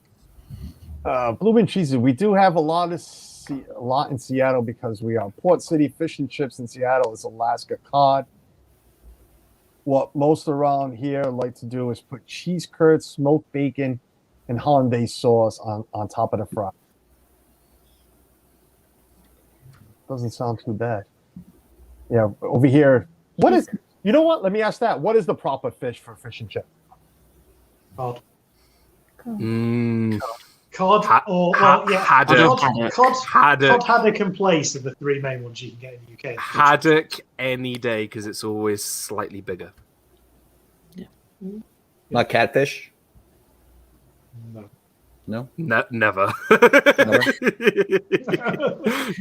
Blue and cheesy. We do have a lot in Seattle because we are port city. Fish and chips in Seattle is Alaska cod. What most around here like to do is put cheese curds, smoked bacon, and hollandaise sauce on top of the fry. Doesn't sound too bad. Yeah, over here. What is? You know what? Let me ask that. What is the proper fish for fish and chip? Cod. Mm, Cod or haddock. Cod, haddock, and plaice are the three main ones you can get in the UK. Haddock any day because it's always slightly bigger. Not catfish. No. No. Never. Never?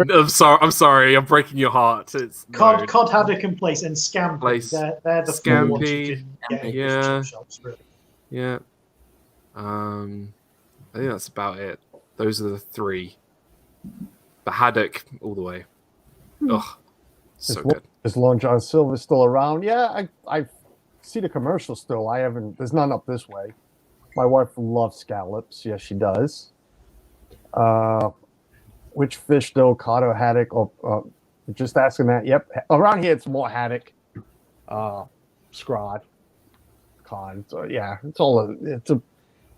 I'm sorry. I'm breaking your heart. It's no. Cod, haddock, and plaice, and scampi. Plaice. They're the four ones Scampi. you can get in Yeah. fish and chip shops, really. Yeah. I think that's about it. Those are the three. But haddock all the way. Oh, so good. Is Long John Silver still around? Yeah, I see the commercial still. I haven't. There's none up this way. My wife loves scallops. Yes, she does. Which fish though? Cod or haddock? Or just asking that. Yep. Around here, it's more haddock, scrod, cod. So yeah,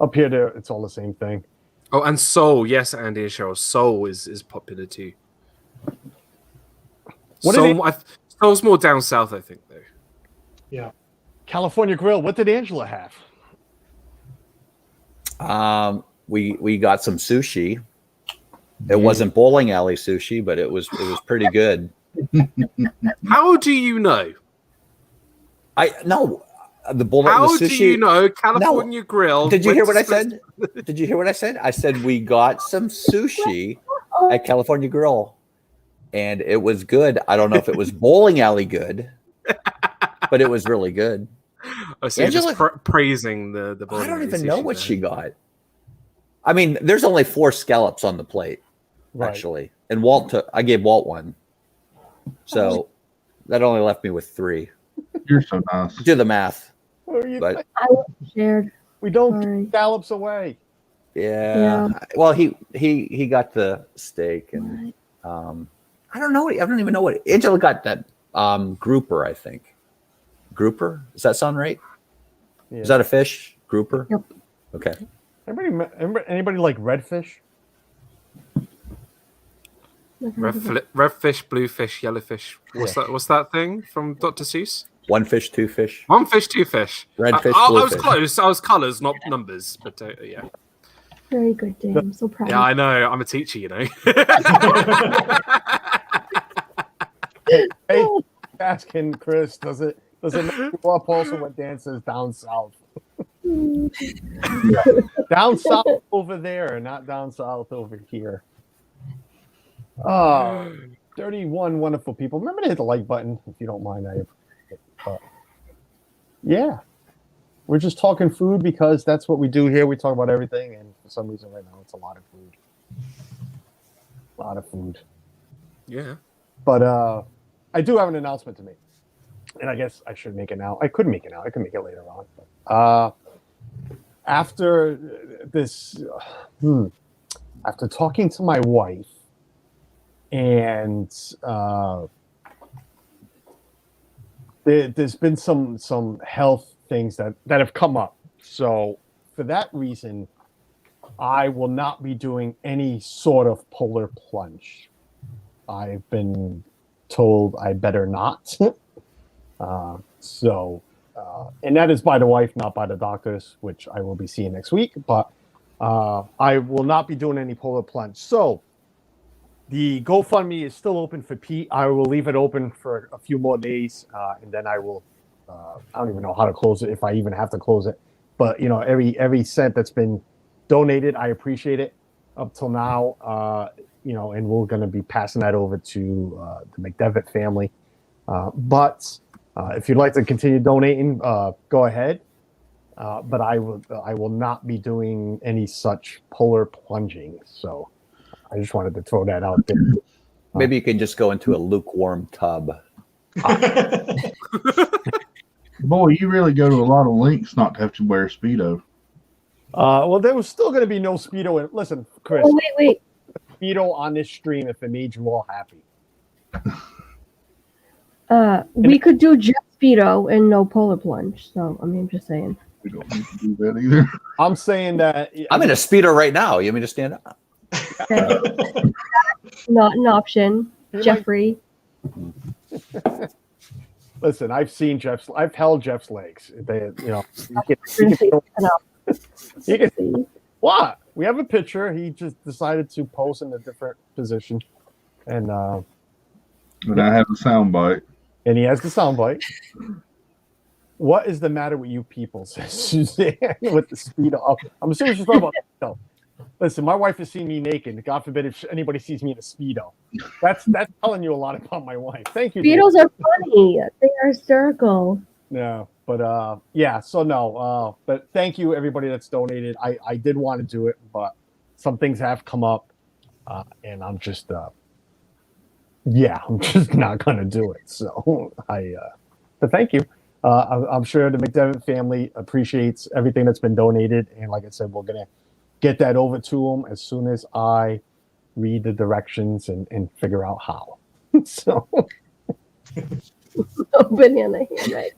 up here. There, it's all the same thing. Oh, and sole. Yes, Andy and Cheryl. Sole is popular too. What is Sole's more down south, I think, though. Yeah. California Grill. What did Angela have? We got some sushi. It wasn't bowling alley sushi, but it was pretty good. How do you know? The bowling How the sushi. do you know California Grill? Did you went hear what to I said? Did you hear what I said? I said we got some sushi at California Grill, and it was good. I don't know if it was bowling alley good, but it was really good. Oh, so you're just Angela- praising the I bowling don't alley even know sushi what there. she got. I mean, there's only 4 scallops on the plate, Right. actually, and I gave Walt one, so that only left me with 3. You're so nice. Do the math, What do you but think? I was shared. We don't Sorry. give scallops away. yeah. Well, he got the steak, and I don't know. I don't even know what Angela got. That grouper, I think. Grouper? Does that sound right? Yeah. Is that a fish? Grouper? Yep. Okay. Anybody like redfish? Red fish, blue fish, yellow fish. What's that thing from Dr. Seuss? 1 fish, 2 fish. 1 fish, 2 fish. Red fish, I blue was fish. close. I was colours, not numbers. But yeah. Very good, Dave. I'm so proud. Yeah, I know. I'm a teacher, you know. Hey, asking Chris, does it make you up also when Dan says down south? Down south over there, not down south over here. 31 wonderful people. Remember to hit the like button if you don't mind. I appreciate it. But yeah, we're just talking food because that's what we do here. We talk about everything, and for some reason right now it's a lot of food. A lot of food. Yeah. But I do have an announcement to make. And I guess I should make it now. I could make it now. I could make it later on. But, after this, after talking to my wife, and there's been some health things that have come up. So for that reason, I will not be doing any sort of polar plunge. I've been told I better not. And that is by the wife, not by the doctors, which I will be seeing next week. But I will not be doing any polar plunge. So the GoFundMe is still open for Pete. I will leave it open for a few more days, and then I will. I don't even know how to close it, if I even have to close it. But every cent that's been donated, I appreciate it up till now. And we're going to be passing that over to the McDevitt family. But if you'd like to continue donating, go ahead. But I will not be doing any such polar plunging. So I just wanted to throw that out there. Maybe you can just go into a lukewarm tub. Boy, you really go to a lot of lengths not to have to wear a Speedo. Well, there was still going to be no Speedo. Listen, Chris. Oh, wait. Speedo on this stream if it made you all happy. We could do jet Speedo and no polar plunge. So just saying. We don't need to do that either. I'm saying that I'm in a Speedo right now. You want me to stand up? Okay. Not an option, Jeffrey. Listen, I've held Jeff's legs. They, what? We have a picture. He just decided to pose in a different position, and I have a soundbite. And he has the soundbite. What is the matter with you people? Says Suzanne with the Speedo. Oh, I'm assuming she's talking about Speedo. Listen, my wife has seen me naked. God forbid if anybody sees me in a Speedo. That's telling you a lot about my wife. Thank you. Speedos are funny. They are hysterical. Yeah, but yeah. So no. But thank you everybody that's donated. I did want to do it, but some things have come up, and I'm just I'm just not gonna do it. So but thank you. I'm sure the McDevitt family appreciates everything that's been donated, and like I said, we're gonna get that over to them as soon as I read the directions and figure out how. So, banana hammock.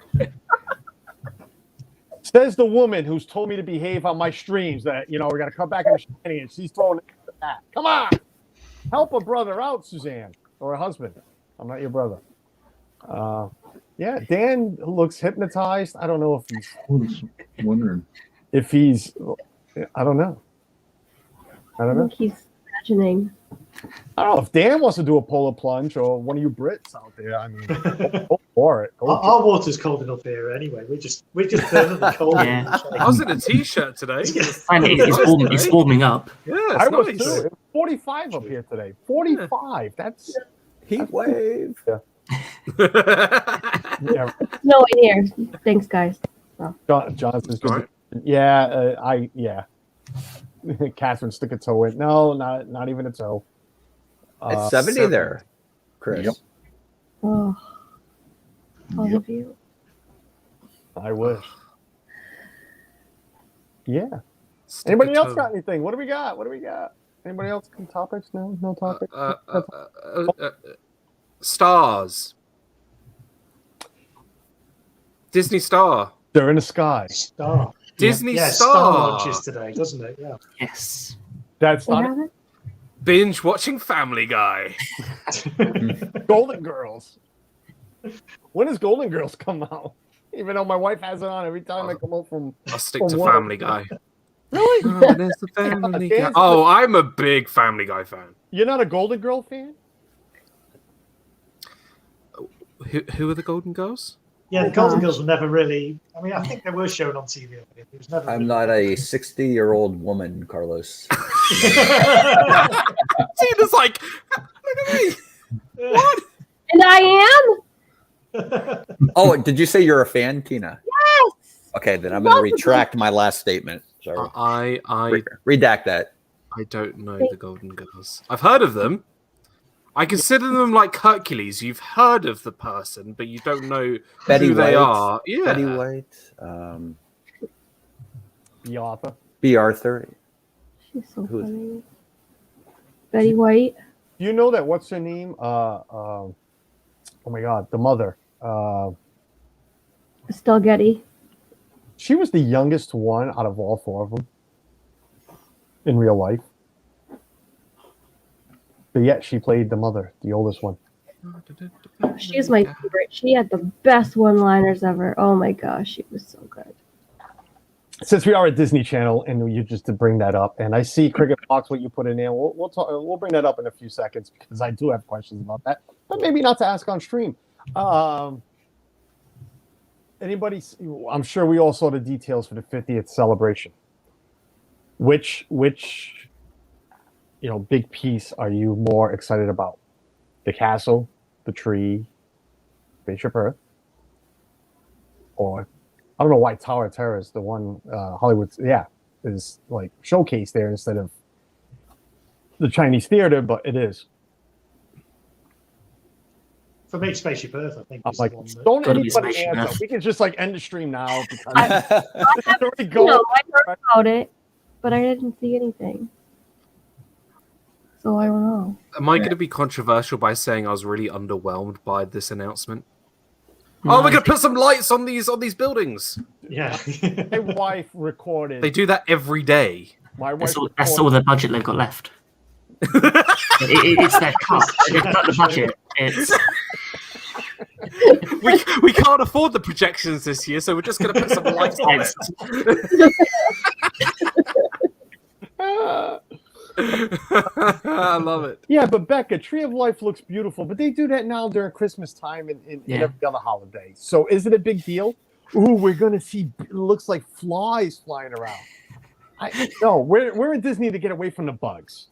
Says the woman who's told me to behave on my streams that we're gonna come back in the shenanigans. She's throwing it at the back. Come on, help a brother out, Suzanne, or a husband. I'm not your brother. Yeah, Dan looks hypnotized. I don't know if he's. I was wondering if he's. I don't know. I think he's imagining. I don't know if Dan wants to do a polar plunge or one of you Brits out there. I mean, go for it. Our water's cold enough here anyway. We're just permanently cold. Yeah. I was in a t-shirt today. And it's warming up. Yeah, I was nice. too. It was 45 up here today. 45. That's heat wave. Yeah. Yeah. No, in here. Thanks, guys. Jonathan's good. Yeah, Catherine, stick a toe in. No, not even a toe. It's 70 there, Chris. Yep. Oh, all of you. I wish. Yeah. Stick Anybody a else toe. got anything? What do we got? Anybody else got topics? No topics. Stars. Disney Star. They're in the sky. Star. Disney Star Star. launches today, doesn't it? Yeah. Yes. That's What not happened? Binge watching Family Guy. Golden Girls. When does Golden Girls come out? Even though my wife has it on every time I come home from. I'll stick to work. Family Guy. Really? Oh, there's the Family Guy. Oh, I'm a big Family Guy fan. You're not a Golden Girl fan? Who are the Golden Girls? Yeah, the Golden Girls were never really. I mean, I think they were shown on TV. It was never. I'm really not a 60-year-old woman, Carlos. Tina's like, look at me. What? And I am? Oh, did you say you're a fan, Tina? Yes! Okay, then I'm going to retract my last statement. Sorry. I Redact that. I don't know the Golden Girls. I've heard of them. I consider them like Hercules. You've heard of the person, but you don't know Betty who White, they are. Yeah. Betty White. B. Arthur. B. Arthur. She's so funny. Betty White. You know that? What's her name? Oh my God, the mother. Estelle Getty. She was the youngest one out of all four of them in real life. But yet she played the mother, the oldest one. She's my favorite. She had the best one-liners ever. Oh my gosh, she was so good. Since we are at Disney Channel, and you just to bring that up, and I see Cricket Fox, what you put in there, we'll talk. We'll bring that up in a few seconds because I do have questions about that, but maybe not to ask on stream. Anybody? I'm sure we all saw the details for the 50th celebration. Which big piece are you more excited about? The castle, the tree, Spaceship Earth, or I don't know why Tower of Terror is the one Hollywood, is like showcased there instead of the Chinese theater, but it is. For me, Spaceship Earth, I think. I'm is like, the one that- don't Gotta be anybody Spaceship answer. Earth. We can just like end the stream now because I already going. I heard about it, but I didn't see anything. So I don't know. Am I going to be controversial by saying I was really underwhelmed by this announcement? No, Oh, we're going to put some lights on these buildings. Yeah. My wife recorded. They do that every day. My wife That's all the budget they've got left. It's their cut. They've cut the budget. It's We can't afford the projections this year, so we're just going to put some lights on it. I love it. Yeah, but Becca, Tree of Life looks beautiful, but they do that now during Christmas time and every other holiday. So is it a big deal? Ooh, we're gonna see. It looks like flies flying around. No, we're in Disney to get away from the bugs.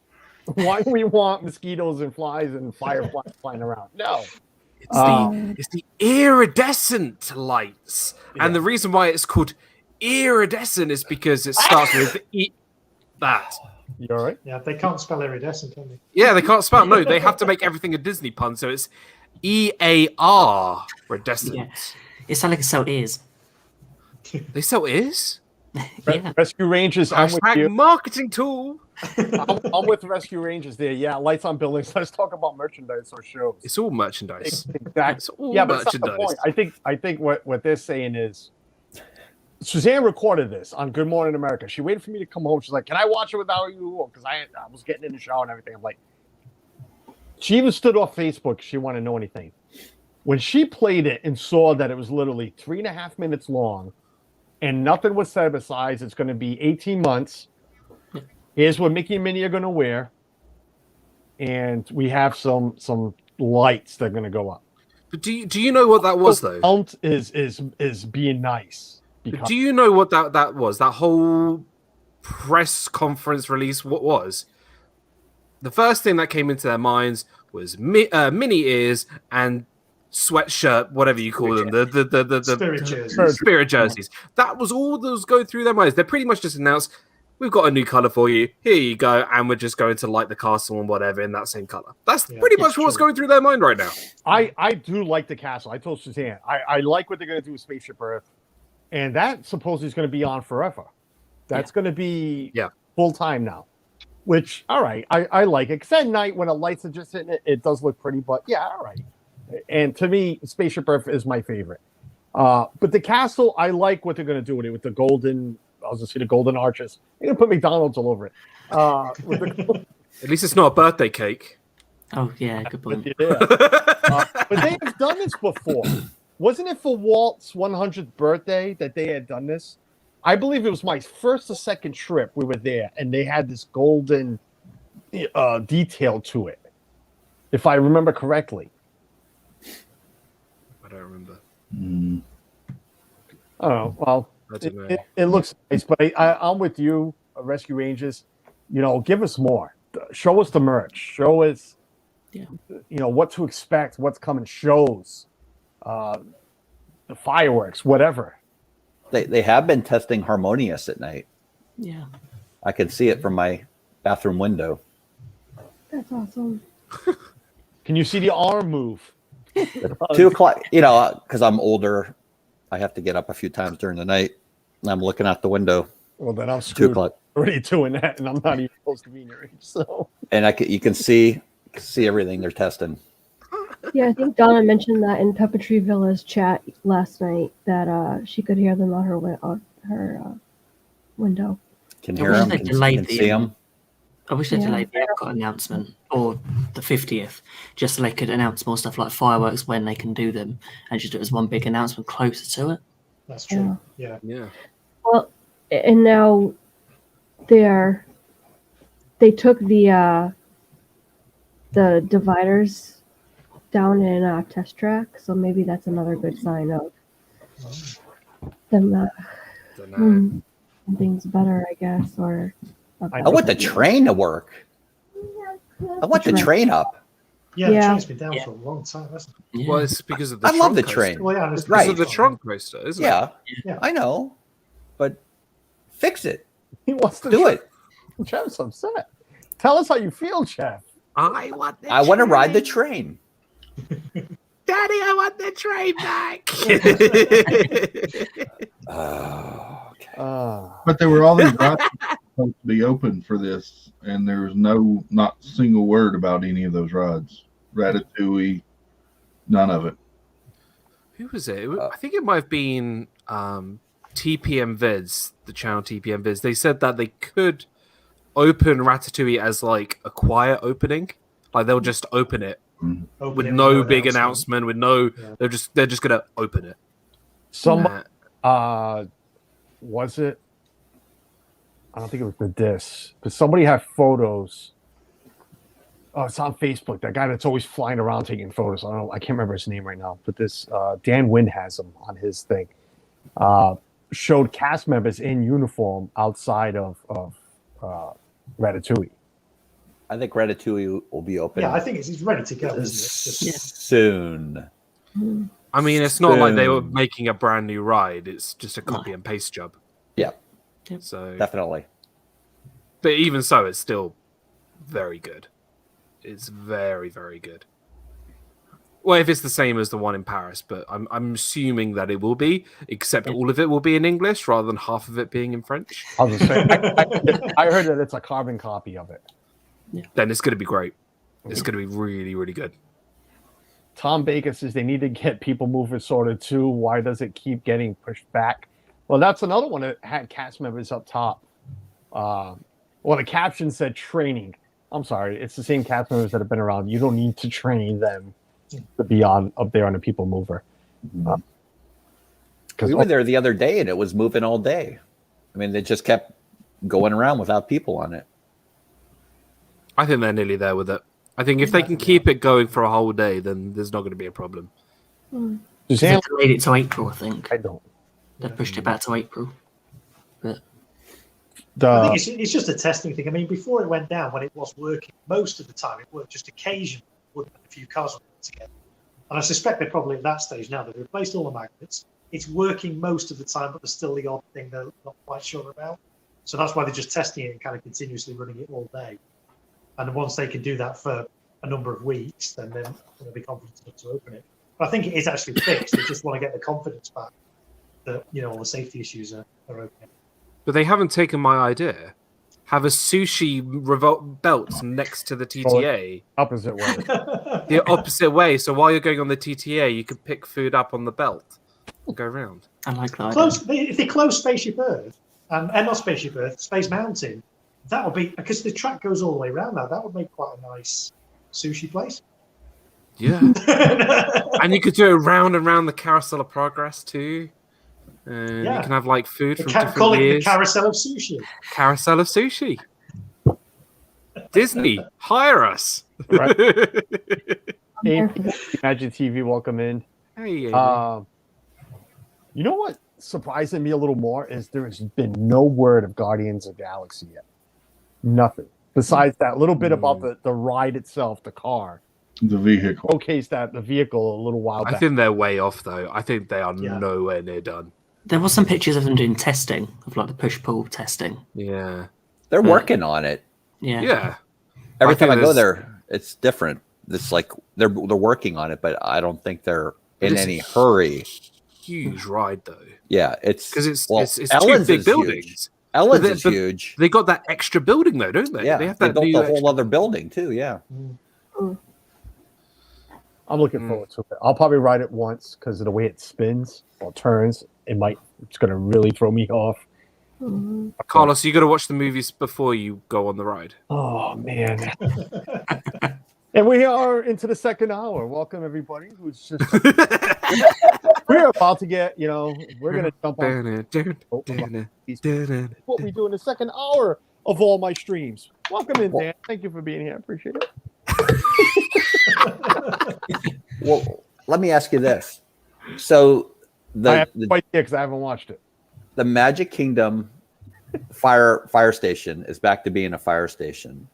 Why do we want mosquitoes and flies and fireflies flying around? No. It's the iridescent lights, and the reason why it's called iridescent is because it starts with that. You all right? Yeah, they can't spell iridescent, can they? Yeah, they can't spell. No, they have to make everything a Disney pun, so it's EAR iridescent. yeah. It sounds like it sell ears. They sell ears. Yeah. Rescue Rangers, I'm with Hashtag you. marketing tool. I'm with Rescue Rangers there. Yeah, lights on buildings. Let's talk about merchandise or shows. It's all merchandise. Exactly. It's all Yeah, but that's not the merchandise. point. I think what they're saying is Suzanne recorded this on Good Morning America. She waited for me to come home. She's like, "Can I watch it without you?" Because I was getting in the shower and everything. I'm like, she even stood off Facebook. She wanted to know anything. When she played it and saw that it was literally 3.5 minutes long, and nothing was said besides it's going to be 18 months. Here's what Mickey and Minnie are going to wear, and we have some lights that are going to go up. But do you know what that was though? Count is being nice. Because Do you know what that was? That whole press conference release. What was the first thing that came into their minds was mini ears and sweatshirt, whatever you call them, the Spirit jerseys. spirit jerseys. That was all that was going through their minds. They pretty much just announced, "We've got a new color for you. Here you go," and we're just going to light the castle and whatever in that same color. That's pretty much what's going through their mind right now. I do like the castle. I told Suzanne I like what they're going to do with Spaceship Earth, and that supposedly is going to be on forever. That's going to be full time now. Which all right, I like it because at night when the lights are just hitting it, it does look pretty. But yeah, all right. And to me, Spaceship Earth is my favorite. But the castle, I like what they're going to do with it with the golden. I was going to see the golden arches. They're going to put McDonald's all over it. At least it's not a birthday cake. Oh yeah, good point. But they have done this before. Wasn't it for Walt's 100th birthday that they had done this? I believe it was my first or second trip. We were there, and they had this golden detail to it, if I remember correctly. don't remember. Mm. Oh well, I don't know. it looks nice, but I'm with you, Rescue Rangers. Give us more. Show us the merch. Show us, Yeah. what to expect, what's coming. Shows, the fireworks, whatever. They have been testing Harmonious at night. Yeah. I can see it from my bathroom window. That's awesome. Can you see the arm move? 2:00, because I'm older, I have to get up a few times during the night. And I'm looking out the window. Well, then I'm 2 screwed. o'clock, Already doing that, and I'm not even supposed to be in your age. So and you can see everything they're testing. Yeah, I think Donna mentioned that in Puppetry Villa's chat last night that she could hear them on her window. Can I hear wish them, they can delayed see them. I wish they Yeah. delayed the Epcot announcement or the 50th, just so they could announce more stuff like fireworks when they can do them, and just do it as one big announcement closer to it. That's true. Yeah. Yeah. Well, and now they took the dividers down in Test Track, so maybe that's another good sign of them Don't know. things better, I guess. Or I want the train to work. I want the train up. Yeah, the Yeah. train's been down for a long time, hasn't it? Yeah. Well, it's because of the I love the trunk train. coaster. Well, yeah, It's it's because Right. of the trunk coaster, isn't it? Yeah, I know, but fix it. he wants to Do it. Jeff's upset. Tell us how you feel, Jeff. I want the I want to ride the train. Daddy, I want the train back. Oh, okay. But there were all these rides supposed to be open for this, and there was not a single word about any of those rides. Ratatouille, none of it. Who was it? I think it might have been TPM Vids, the channel TPM Vids. They said that they could open Ratatouille as like a quiet opening. Like they'll just open it Open with it no big announcement, with no. Yeah. They're just gonna open it. Somebody, was it? I don't think it was the disc, but somebody had photos. Oh, it's on Facebook. That guy that's always flying around taking photos. I can't remember his name right now, but this Dan Wynn has him on his thing. Showed cast members in uniform outside of Ratatouille. I think Ratatouille will be open. Yeah, I think it's ready to go, isn't it? It's just- soon. I mean, it's not like they were making a brand new ride. It's just a copy and paste job. Yeah, So, definitely. but even so, it's still very good. It's very, very good. Well, if it's the same as the one in Paris, but I'm assuming that it will be, except all of it will be in English rather than half of it being in French. I was just saying, I heard that it's a carbon copy of it. Then it's going to be great. It's going to be really, really good. Tom Baker says they need to get people moving Sorta 2. Why does it keep getting pushed back? Well, that's another one that had cast members up top. Well, the caption said training. I'm sorry, it's the same cast members that have been around. You don't need to train them to be up there on the people mover. We were there the other day and it was moving all day. I mean, they just kept going around without people on it. I think they're nearly there with it. I think if they can keep it going for a whole day, then there's not going to be a problem. They Suzanne, delayed it to April, I think. I don't. They pushed it back to April. But I think it's just a testing thing. I mean, before it went down, when it was working, most of the time it worked. Just occasionally, a few cars would put together. And I suspect they're probably at that stage now. They've replaced all the magnets. It's working most of the time, but there's still the odd thing they're not quite sure about. So that's why they're just testing it and kind of continuously running it all day. And once they can do that for a number of weeks, then they'll be confident enough to open it. But I think it is actually fixed. They just want to get the confidence back that all the safety issues are okay. But they haven't taken my idea. Have a sushi revolt belt next to the TTA. Opposite way. The opposite way. So while you're going on the TTA, you could pick food up on the belt and go around. I like that. If they close Spaceship Earth, and not Spaceship Earth, Space Mountain, that would be, because the track goes all the way around that would make quite a nice sushi place. Yeah. And you could do it round and round the Carousel of Progress too. And you can have like food from different Call it years. the Carousel of Sushi. Carousel of Sushi. Disney, hire us. Right. Imagine TV, welcome in. Hey, Amy. You know what surprising me a little more is there has been no word of Guardians of the Galaxy yet. Nothing. Besides that little bit about the ride itself, the car. The vehicle. Showcased that the vehicle a little while I back. think they're way off, though. I think they are nowhere near done. There was some pictures of them doing testing, of like the push-pull testing. Yeah. They're working on it. Yeah. Yeah. Every I time I think go there's- there, it's different. It's like they're working on it, but I don't think they're in It's any hurry. Huge ride, though. Yeah, it's Because it's two Ellen's big is buildings. huge. Ellen's But is huge. They got that extra building, though, don't they? Yeah, They have they that built new a whole extra- other building too. Yeah, I'm looking forward to it. I'll probably ride it once because of the way it spins or turns. It's going to really throw me off. Carlos, you got to watch the movies before you go on the ride. Oh man. And we are into the second hour. Welcome everybody who's just we're about to get, we're gonna jump on what we do in the second hour of all my streams. Welcome in, Dan. Thank you for being here. I appreciate it. Well, let me ask you this. So I have no idea because I haven't watched it. the Magic Kingdom fire station is back to being a fire station.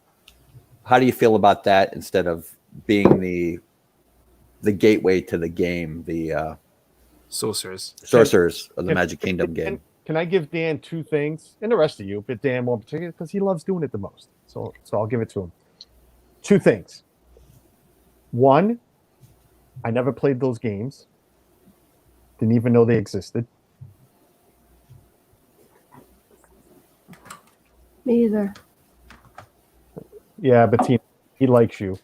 How do you feel about that instead of being the gateway to the game, the Sorcerers of the Magic Kingdom game? Can I give Dan two things, and the rest of you, but Dan more in particular because he loves doing it the most. So I'll give it to him. Two things. One, I never played those games. Didn't even know they existed. Me either. Yeah, but he likes you.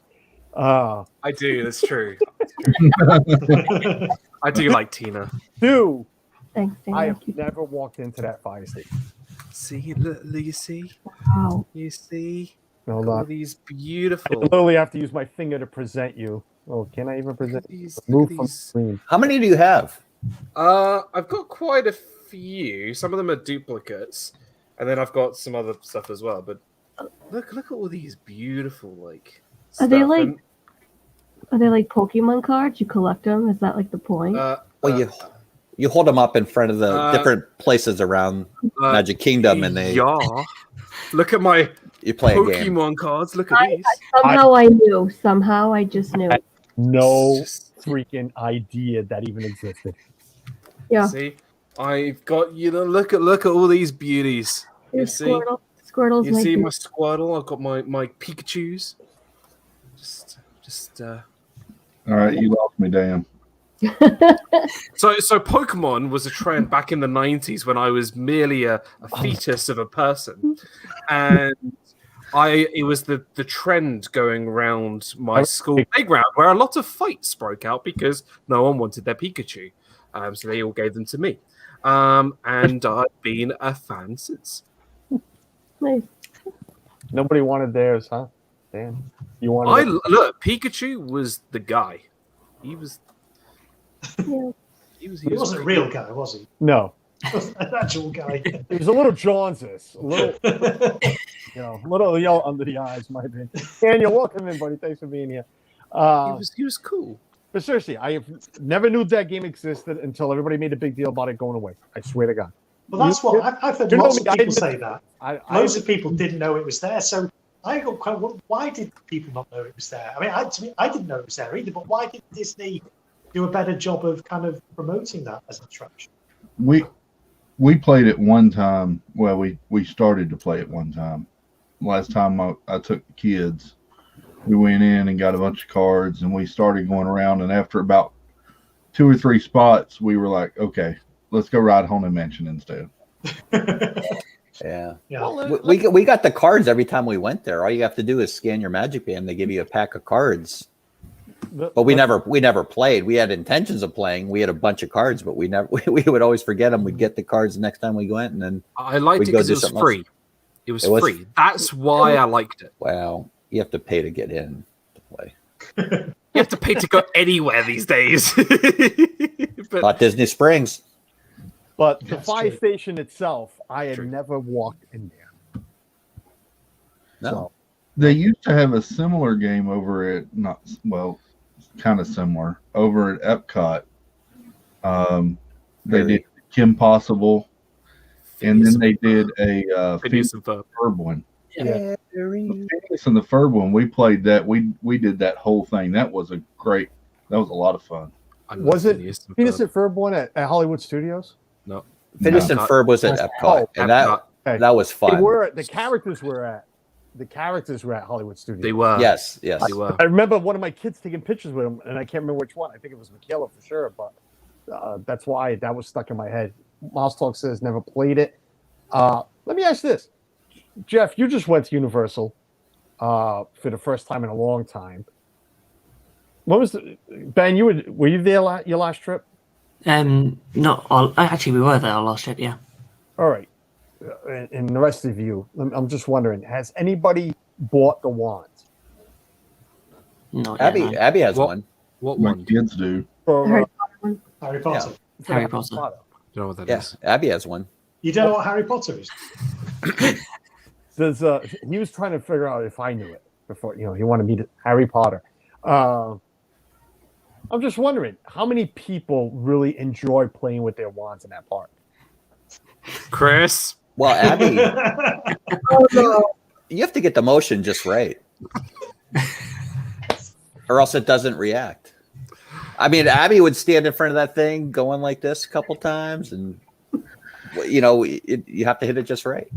I do. That's true. I do like Tina. Two, Thanks, Dan. I have never walked into that fire station. See, look, you see, Wow. you see, Hold all on. these I beautiful. literally have to use my finger to present you. Oh, can I even present? These, Move from the screen. How many do you have? I've got quite a few. Some of them are duplicates, and then I've got some other stuff as well. But look at all these beautiful Are they stuff. like- And, Are they like Pokemon cards? You collect them? Is that like the point? Well, you hold them up in front of the different places around Magic Kingdom, and yeah. Look at my you play a game. Pokemon cards. Look at these. Somehow I knew. Somehow I just knew. No Just- freaking idea that even existed. Yeah. See, I've got look at all these beauties. You Here's see, Squirtle. Squirtle's you my see favorite. my Squirtle. I've got my Pikachu's. Just. All right, you lost me, Dan. So Pokemon was a trend back in the 90s when I was merely a fetus of a person, and it was the trend going around my school playground where a lot of fights broke out because no one wanted their Pikachu, so they all gave them to me, and I've been a fan since. Nice. Nobody wanted theirs, huh? Damn. You wanted it? Look, Pikachu was the guy. He was. Yeah. He He wasn't a real guy, was he? No. An actual guy. He was a little Joneses. A little, a little yellow under the eyes, my opinion. Daniel, welcome in, buddy. Thanks for being here. He was cool. But seriously, I have never knew that game existed until everybody made a big deal about it going away. I swear to God. Well, that's what I've heard You know lots me, of I people admit- say that. Loads Loads of people didn't know it was there. So I got quite. Why did people not know it was there? I mean, to me, I didn't know it was there either. But why did Disney do a better job of kind of promoting that as an attraction? We played it one time. Well, we started to play it one time. Last time I took the kids, we went in and got a bunch of cards, and we started going around. And after about 2 or 3 spots, we were like, okay, let's go ride Haunted Mansion instead. Yeah. Yeah. We got the cards every time we went there. All you have to do is scan your Magic Band. They give you a pack of cards. But we never played. We had intentions of playing. We had a bunch of cards, but we would always forget them. We'd get the cards the next time we went, and then I liked it because it was free. It was free. That's why I liked it. Well, you have to pay to get in to play. You have to pay to go anywhere these days. But Not Disney Springs. But the That's fire true. station itself, I had True. never walked in there. No. So, They used to have a similar game over at kind of similar over at Epcot They did Kim Possible, and then they did a Phineas and Ferb. Ferb one. Yeah. Phineas and the Ferb one. We played that. We did that whole thing. That was a lot of fun. I love Was it Phineas and Penis Ferb. at Ferb one at Hollywood Studios? No. Phineas and Ferb was at Epcot, and that Okay. that was They fun. were. The characters were at Hollywood Studios. They were. Yes. They were. I remember one of my kids taking pictures with him, and I can't remember which one. I think it was Michaela for sure, but that's why that was stuck in my head. Mouse Talk says never played it. Let me ask this, Jeff. You just went to Universal for the first time in a long time. What was Ben? Were you there your last trip? Not all, actually, we were there our last trip. Yeah. All right, and the rest of you, I'm just wondering: has anybody bought the wand? Not yet, no. Abby has What? one. What My one? kids do. For, Harry Potter one. Harry Potter. Harry Potter. Do you know what that is? Yeah, Abby has one. You don't know what Harry Potter is? Says he was trying to figure out if I knew it before. He wanted me to Harry Potter. I'm just wondering how many people really enjoy playing with their wands in that park. Chris. Well, Abby, Oh no. you have to get the motion just right, or else it doesn't react. I mean, Abby would stand in front of that thing going like this a couple times, and you have to hit it just right.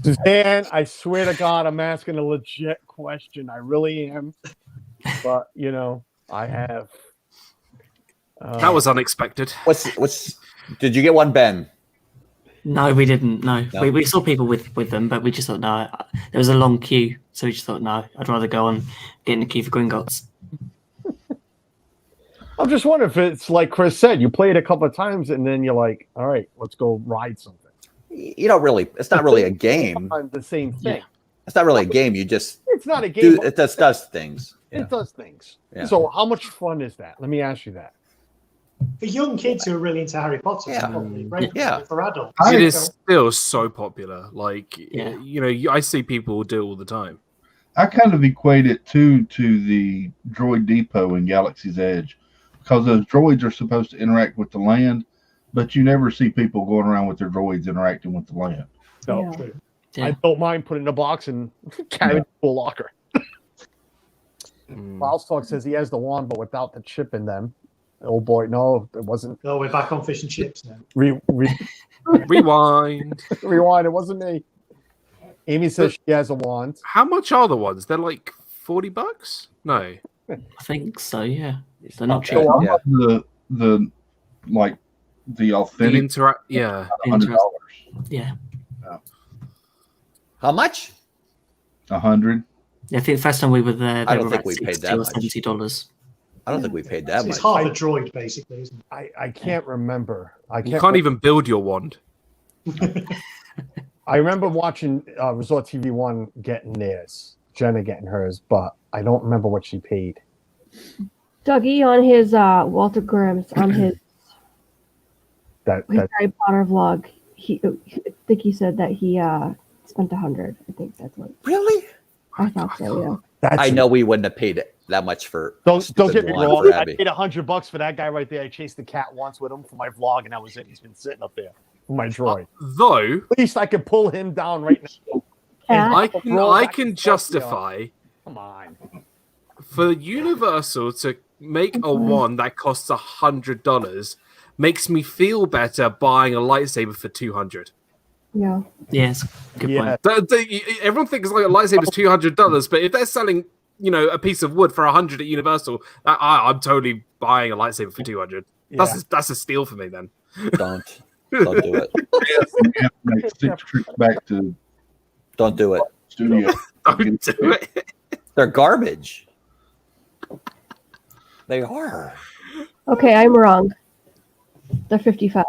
Suzanne, I swear to God, I'm asking a legit question. I really am. But I have. That was unexpected. What's? Did you get one, Ben? No, we didn't. No, No. We saw people with them, but we just thought no. There was a long queue, so we just thought no. I'd rather go on get in the queue for Gringotts. I'm just wondering if it's like Chris said, you play it a couple of times and then you're like, all right, let's go ride something. You don't really. It's not really a game. On the same thing. It's not really a game. You just It's not a game. it just does things. It does things. Yeah. So how much fun is that? Let me ask you that. For young kids who are really into Harry Potter, it's Yeah. probably great. Yeah. For adults, It is still so popular. Like, Yeah. I see people do it all the time. I kind of equate it to the Droid Depot in Galaxy's Edge, because those droids are supposed to interact with the land, but you never see people going around with their droids interacting with the land. So Yeah. True. Yeah. I don't mind putting it in a box and carrying it to a locker. Miles Talk says he has the wand, but without the chip in them. Oh boy, no, it wasn't. Oh, we're back on fish and chips now. Rewind. Rewind, it wasn't me. Amy says she has a wand. How much are the ones? They're like $40? No. I think so. Yeah, they're not cheap. So Yeah. The The authentic yeah. $100. Yeah, How much? 100. I think the first time we were there, I they don't were think at we paid $60 that or much. $70. I don't think we paid that It's much. half a droid, basically, isn't I can't remember. You can't even build your wand. I remember watching Resort TV 1 getting theirs, Jenna getting hers, but I don't remember what she paid. Dougie on his Walter Grimm's on his That Harry Potter vlog. I think he said that he spent 100. I think that's what Really? I thought so. Yeah. that's I know we wouldn't have paid it that much for. Don't stupid get me wand wrong. for I Abby. paid $100 for that guy right there. I chased the cat once with him for my vlog, and that was it. He's been sitting up there for my droid. Though At least I could pull him down right now. Cat? I can justify Come on. for Universal to make a wand that costs $100 makes me feel better buying a lightsaber for $200. Yeah. Yes, good Yeah. point. Everyone thinks like a lightsaber is $200, but if they're selling, a piece of wood for $100 at Universal, I'm totally buying a lightsaber for $200. Yeah. That's a steal for me then. Don't do it. You have to make 6 trips back to Don't do it. studio. Don't do it. They're garbage. They are. Okay, I'm wrong. They're 55.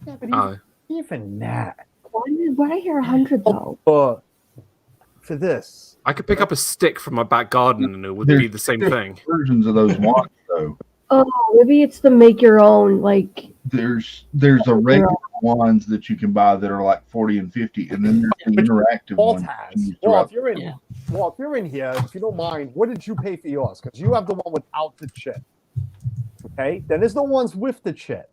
Yeah, but Oh. even that. Why did I hear 100 though? For this. I could pick up a stick from my back garden and it would be the same thing. Versions of those wands, though. Oh, maybe it's the make your own, like. There's a regular wands that you can buy that are like 40 and 50, and then there's the interactive Walt ones. has. Walt, you're in. Yeah. Well, if you're in here, if you don't mind, what did you pay for yours? Because you have the one without the chip. Okay, then there's the ones with the chip.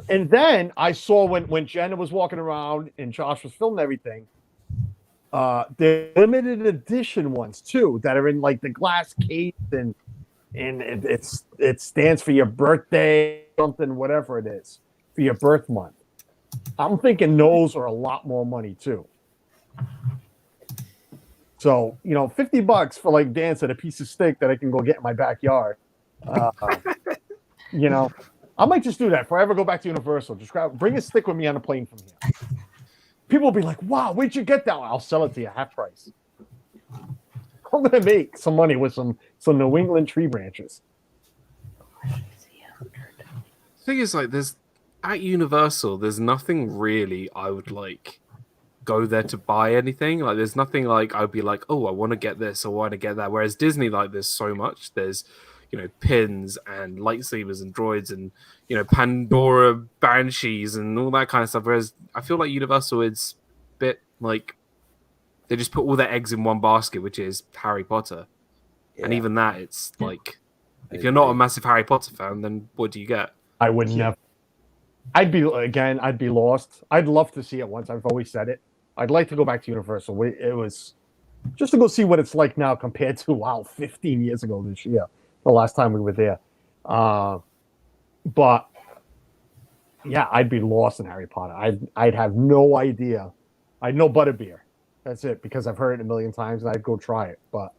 And then I saw when Jenna was walking around and Josh was filming everything, the limited edition ones too that are in like the glass case and it stands for your birthday, something, whatever it is, for your birth month. I'm thinking those are a lot more money too. So, $50 for like Dan said, a piece of steak that I can go get in my backyard. I might just do that. If I ever go back to Universal, just bring a stick with me on a plane from here. People will be like, wow, where'd you get that? I'll sell it to you half price. I'm going to make some money with some New England tree branches. The thing is, like, at Universal, there's nothing really I would like go there to buy anything. Like, there's nothing like I'd be like, oh, I want to get this or I want to get that. Whereas Disney, like, there's so much. There's pins and lightsabers and droids and Pandora banshees and all that kind of stuff. Whereas I feel like Universal is a bit like they just put all their eggs in one basket, which is Harry Potter. Yeah. And even that, it's like if you're not a massive Harry Potter fan, then what do you get? I would never. I'd be lost. I'd love to see it once. I've always said it. I'd like to go back to Universal. It was just to go see what it's like now compared to 15 years ago this year. The last time we were there. But yeah, I'd be lost in Harry Potter. I'd have no idea. I'd know butterbeer. That's it, because I've heard it a million times and I'd go try it. But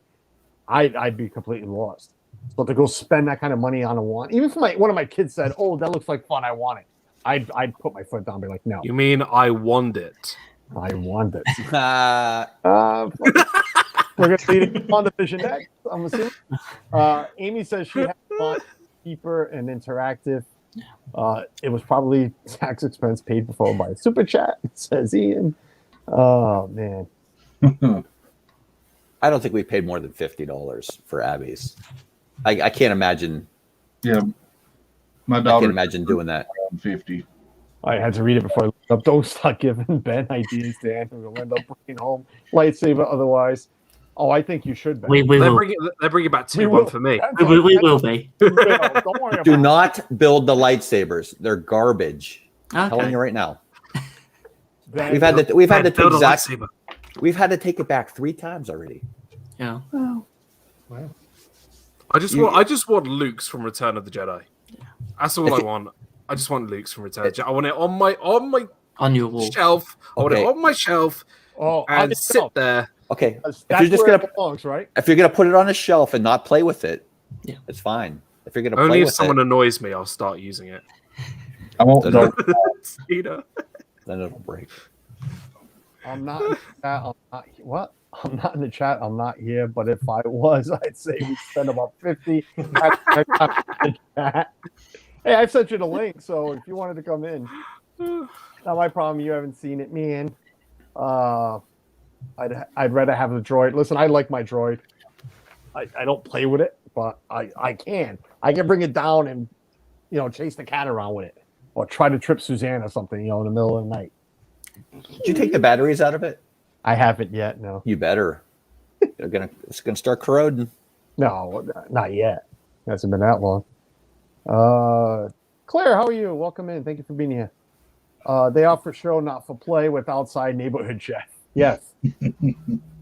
I'd be completely lost. But to go spend that kind of money on a wand, even if one of my kids said, "Oh, that looks like fun, I want it," I'd put my foot down and be like, "No." You mean I want it? I want it. We're going to lead it on the Vision next, I'm assuming. Amy says she had fun, cheaper, and interactive. It was probably tax expense paid for by a super chat, says Ian. Oh, man. I don't think we paid more than $50 for Abby's. I can't imagine. Yeah. My daughter. I can't imagine doing that. 50. I had to read it before I looked up. Don't start giving Ben ideas, Dan. We'll end up bringing home lightsaber otherwise. Oh, I think you should, Ben. We will. They bring it back 2-1 for me. We will be. Don't worry about Do not build the lightsabers. They're garbage. I'm telling you right now. We've had to take it back 3 times already. Yeah. Oh. Wow. I just want Luke's from Return of the Jedi. That's all I want. I just want Luke's from Return of the Jedi. I want it on your wall shelf. I want it on my shelf. And sit there. Okay. That's it belongs, right? If you're gonna put it on a shelf and not play with it, yeah, it's fine. If you're gonna only if someone annoys me, I'll start using it. I won't. Then it'll break. I'm not in the chat. What? I'm not in the chat. I'm not here. But if I was, I'd say we spend about 50. Hey, I sent you the link, so if you wanted to come in, not my problem. You haven't seen it, man. I'd rather have the droid. Listen, I like my droid. I don't play with it, but I can bring it down and chase the cat around with it, or try to trip Suzanne or something in the middle of the night. Did you take the batteries out of it? I haven't yet. No. You better. It's gonna start corroding. No, not yet. It hasn't been that long. Claire, how are you? Welcome in. Thank you for being here. They are for show, not for play, with outside neighborhood chef. Yes.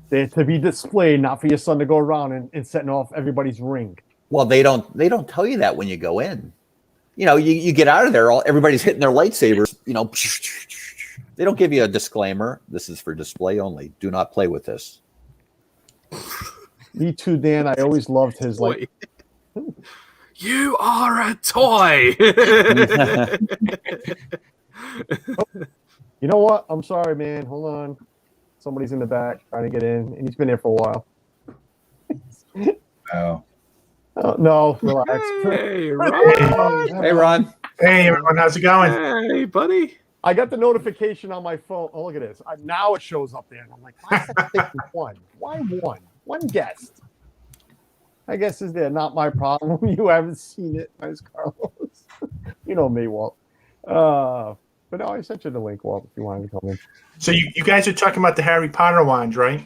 They're to be displayed, not for your son to go around and setting off everybody's ring. Well, they don't tell you that when you go in. You get out of there, everybody's hitting their lightsabers. They don't give you a disclaimer. This is for display only. Do not play with this. Me too, Dan. I always loved his like. You are a toy. You know what? I'm sorry, man. Hold on. Somebody's in the back trying to get in, and he's been there for a while. Oh. Oh, no, relax. Hey, Ron. Hey, Ron. Hey, everyone. How's it going? Hey, buddy. I got the notification on my phone. Oh, look at this. Now it shows up there. And I'm like, why is that thinking one? Why one? One guest. I guess is there not my problem. You haven't seen it. Nice, Carlos. You know me, Walt. But no, I sent you the link, Walt, if you wanted to come in. So you guys are talking about the Harry Potter wands, right?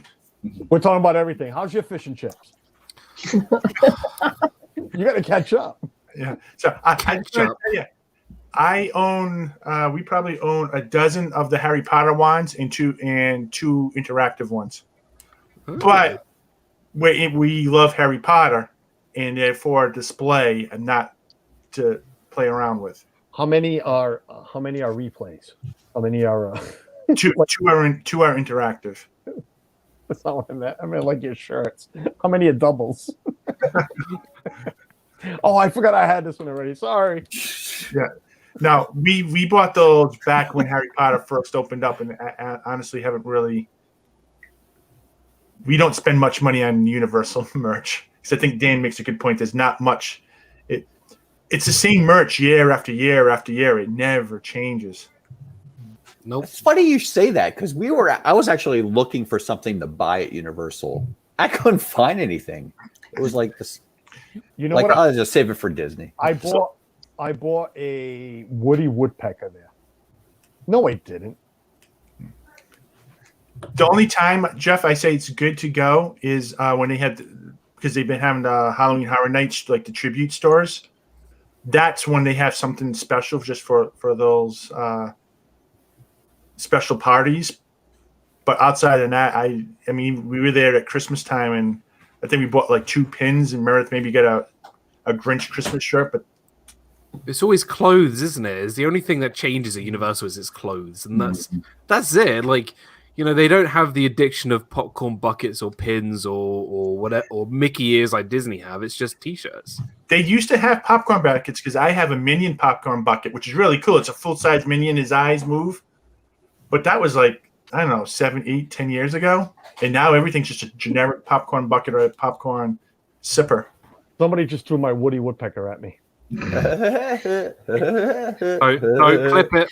We're talking about everything. How's your fish and chips? You got to catch up. Yeah. So I own. We probably own a dozen of the Harry Potter wands and two interactive ones. But we love Harry Potter, and therefore display and not to play around with. How many are replays? How many are Two are interactive. That's not what I meant. I mean, like your shirts. How many are doubles? Oh, I forgot I had this one already. Sorry. Yeah. Now we bought those back when Harry Potter first opened up, and I honestly haven't really. We don't spend much money on Universal merch because I think Dan makes a good point. There's not much. It's the same merch year after year after year. It never changes. Nope. It's funny you say that because I was actually looking for something to buy at Universal. I couldn't find anything. It was like this. You know like, what? I'll just save it for Disney. I bought a Woody Woodpecker there. No, I didn't. The only time, Jeff, I say it's good to go is when they had, because they've been having the Halloween Horror Nights, like the tribute stores. That's when they have something special just for those special parties. But outside of that, I mean, we were there at Christmas time, and I think we bought like 2 pins, and Meredith maybe got a Grinch Christmas shirt. But it's always clothes, isn't it? It's the only thing that changes at Universal is its clothes, and that's it. Like, you know, they don't have the addiction of popcorn buckets or pins or whatever, or Mickey ears like Disney have. It's just T-shirts. They used to have popcorn buckets because I have a Minion popcorn bucket, which is really cool. It's a full-size Minion. His eyes move. But that was like, I don't know, 7, 8, 10 years ago. And now everything's just a generic popcorn bucket or a popcorn sipper. Somebody just threw my Woody Woodpecker at me. Don't clip it.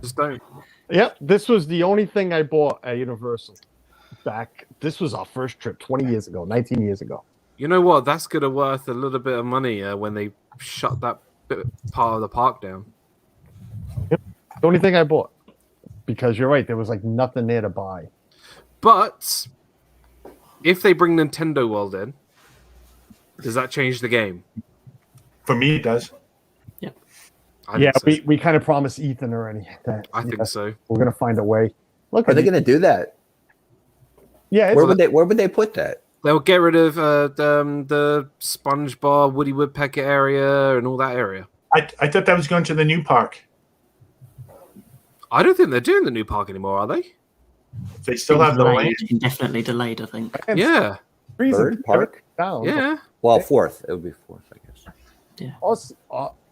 Just don't. Yep, this was the only thing I bought at Universal. This was our first trip 20 years ago, 19 years ago. You know what? That's gonna worth a little bit of money when they shut that part of the park down. Yep. The only thing I bought. Because you're right, there was like nothing there to buy. But if they bring Nintendo World in, does that change the game? For me, it does. Yeah, we kind of promised Ethan already that. I think so. We're gonna find a way. Look, Are they going to do that? Yeah, Where would they put that? They'll get rid of the SpongeBob, Woody Woodpecker area, and all that area. I thought that was going to the new park. I don't think they're doing the new park anymore, are they? They still have the land. Indefinitely delayed, I think. Yeah. Third park? Down. Yeah. Well, fourth. It would be fourth, I guess. Yeah.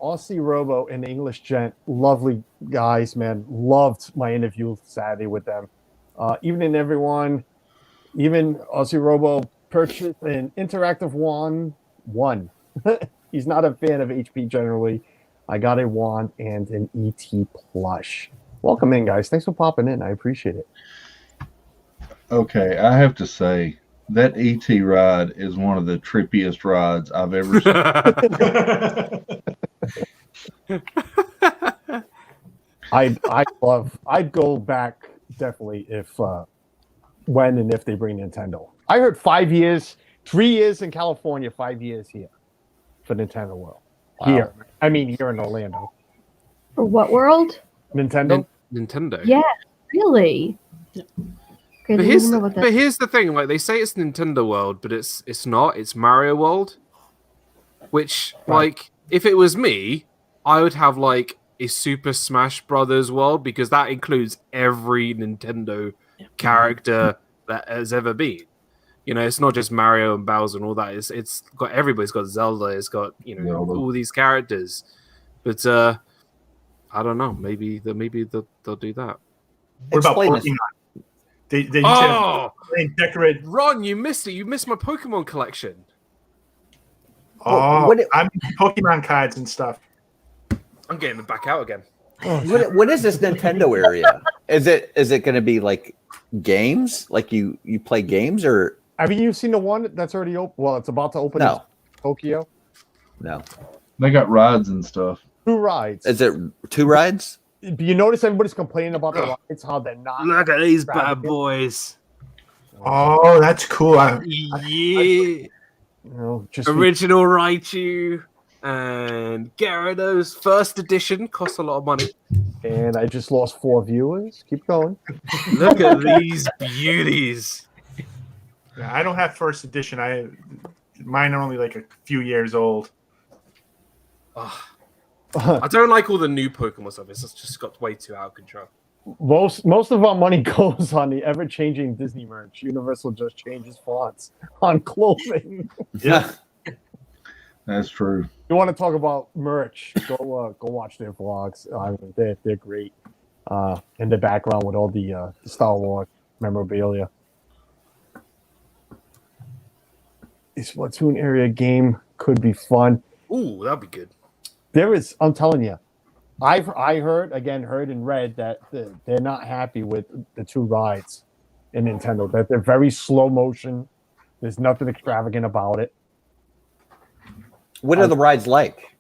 Aussie Robo and the English Gent, lovely guys, man. Loved my interview Saturday with them. Even Aussie Robo purchased an interactive wand. He's not a fan of HP generally. I got a wand and an ET plush. Welcome in, guys. Thanks for popping in. I appreciate it. Okay, I have to say that ET ride is one of the trippiest rides I've ever seen. I'd go back definitely when and if they bring Nintendo. I heard 5 years, 3 years in California, 5 years here for Nintendo World. Wow. Here in Orlando. For what world? Nintendo. Nintendo. Yeah, really. Okay, But here's the thing: like they say it's Nintendo World, but it's not. It's Mario World. Which, like, if it was me, I would have like a Super Smash Brothers World because that includes every Nintendo character that has ever been. You know, it's not just Mario and Bowser and all that. It's got everybody's got Zelda. It's got all these characters. But I don't know. Maybe they'll do that. What about Pokemon? They used to have decorated. Ron, you missed it. You missed my Pokemon collection. Oh, I'm Pokemon cards and stuff. I'm getting them back out again. What is this Nintendo area? Is it going to be like games? Like you play games or? Have you seen the one that's already open? Well, it's about to open in Tokyo. No. They got rides and stuff. 2 rides. Is it 2 rides? you notice everybody's complaining about the rides, how they're not. Look at these bad extravagant. boys. Oh, that's cool. Yeah. You know, just Original Raichu and Gyarados first edition cost a lot of money. and I just lost 4 viewers. Keep going. Look at these beauties. I don't have first edition. Mine are only like a few years old. I don't like all the new Pokemon stuff. It's just got way too out of control. Most of our money goes on the ever-changing Disney merch. Universal just changes fonts on clothing. Yeah, that's true. You want to talk about merch? Go watch their vlogs. I mean, they're great. In the background with all the Star Wars memorabilia. The Splatoon area game could be fun. Ooh, that'd be good. There is. I'm telling you. I heard and read that they're not happy with the 2 rides in Nintendo. That they're very slow motion. There's nothing extravagant about it. What are the rides like?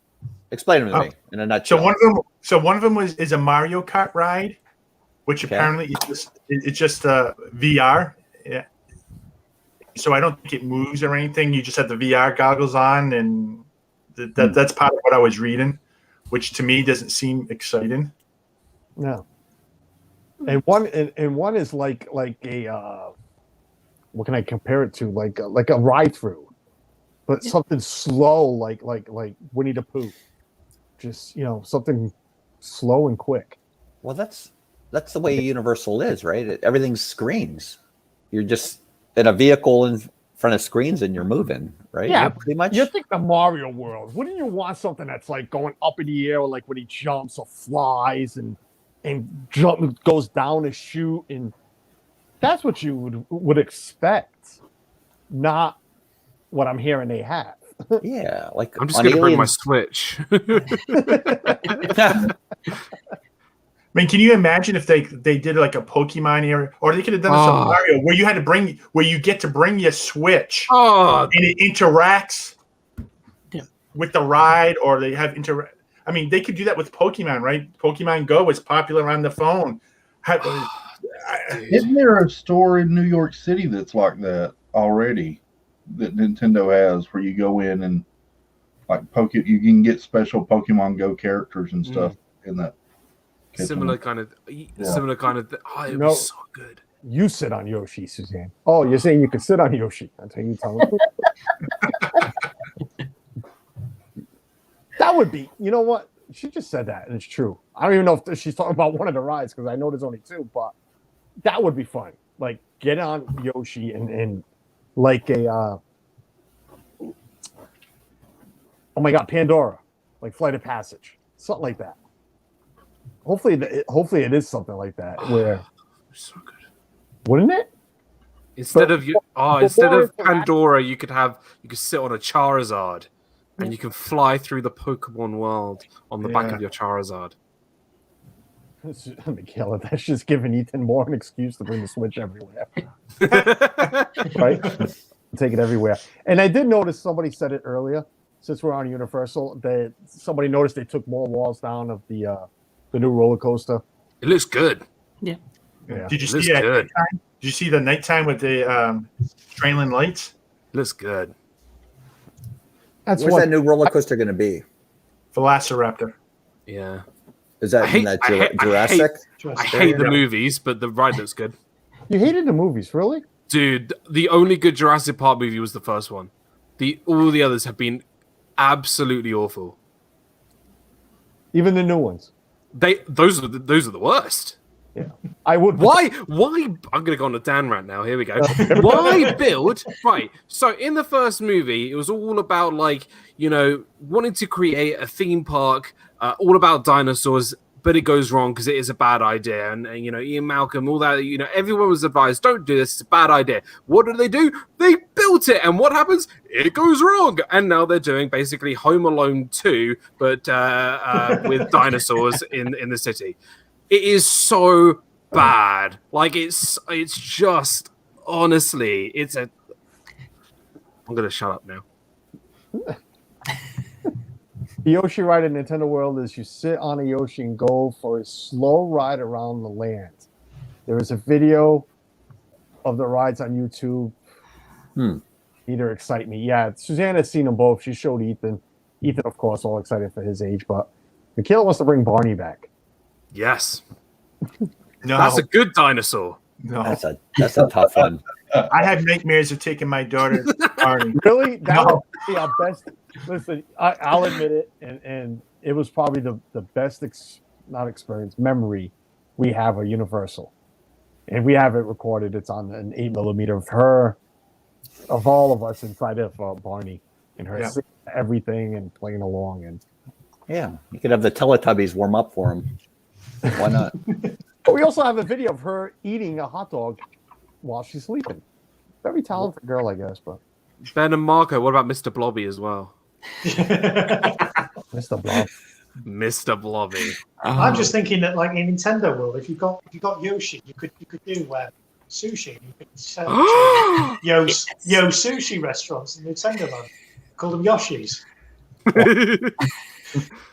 Explain them to me in a nutshell. So one of them is a Mario Kart ride, which apparently it's just VR. Yeah. So I don't think it moves or anything. You just have the VR goggles on, and that's part of what I was reading, which to me doesn't seem exciting. No. And one is like a what can I compare it to? Like a ride through, but something slow, like Winnie the Pooh. Just something slow and quick. Well, that's the way Universal is, right? Everything's screens. You're just in a vehicle in front of screens and you're moving, right? Yeah, pretty much. You think the Mario world? Wouldn't you want something that's like going up in the air, like when he jumps or flies and goes down to shoot, and that's what you would expect, not what I'm hearing they have. Yeah, like I'm just going to bring my Switch. I mean, can you imagine if they did like a Pokemon area, or they could have done this on Mario, where you get to bring your Switch, and it interacts with the ride, or they have I mean, they could do that with Pokemon, right? Pokemon Go is popular on the phone. Isn't there a store in New York City that's like that already? That Nintendo has, where you go in and you can get special Pokemon Go characters and stuff in that. Similar kind of. Oh, it was so good. You sit on Yoshi, Suzanne. Oh, you're saying you could sit on Yoshi? That's how you tell me. That would be. You know what? She just said that, and it's true. I don't even know if she's talking about one of the rides, because I know there's only 2, but that would be fun. Like, get on Yoshi and like a oh my god, Pandora, like Flight of Passage, something like that. Hopefully it is something like that where So good. wouldn't it? Instead of Pandora, you could sit on a Charizard, and you can fly through the Pokemon world on the back of your Charizard. Michaela, that's just giving Ethan more an excuse to bring the Switch everywhere. Right? Take it everywhere. And I did notice somebody said it earlier, since we're on Universal, that somebody noticed they took more walls down of the new roller coaster. It looks good. Yeah. Did you see it? Did you see the nighttime with the trailing lights? It looks good. Where's that new roller coaster going to be? Velociraptor. Yeah. Is that Jurassic? I hate the movies, but the ride looks good. You hated the movies, really? Dude, the only good Jurassic Park movie was the first one. All the others have been absolutely awful. Even the new ones. Those are the worst. Yeah, I would. Why? I'm gonna go on a Dan rant now. Here we go. Why build? Right. So in the first movie, it was all about wanting to create a theme park, all about dinosaurs, but it goes wrong because it is a bad idea. And Ian Malcolm, all that. Everyone was advised, don't do this. It's a bad idea. What did they do? They built it, and what happens? It goes wrong. And now they're doing basically Home Alone 2, but with dinosaurs in the city. It is so bad. Like it's just honestly, I'm gonna shut up now. The Yoshi ride in Nintendo World is you sit on a Yoshi and go for a slow ride around the land. There is a video of the rides on YouTube. Either excite me. Yeah, Susanna's seen them both. She showed Ethan. Ethan, of course, all excited for his age, but Michaela wants to bring Barney back. Yes. No, That's a good dinosaur. no. That's a tough one. I have nightmares of taking my daughter to Barney. Really? That No. would be our best. Listen, I'll admit it, and it was probably the best, not experience, memory we have of Universal. And we have it recorded. It's on an 8mm of her, of all of us inside of Barney, and her singing everything and playing along. And Yeah, you could have the Teletubbies warm up for him. Why not? but we also have a video of her eating a hot dog while she's sleeping. Very talented girl, I guess. But Ben and Marco, what about Mr. Blobby as well? Mr. Blob. Mr. Blobby. I'm just thinking that, like in Nintendo World, if you got Yoshi, you could do sushi. You could sell yo sushi restaurants in Nintendo Land. Call them Yoshis.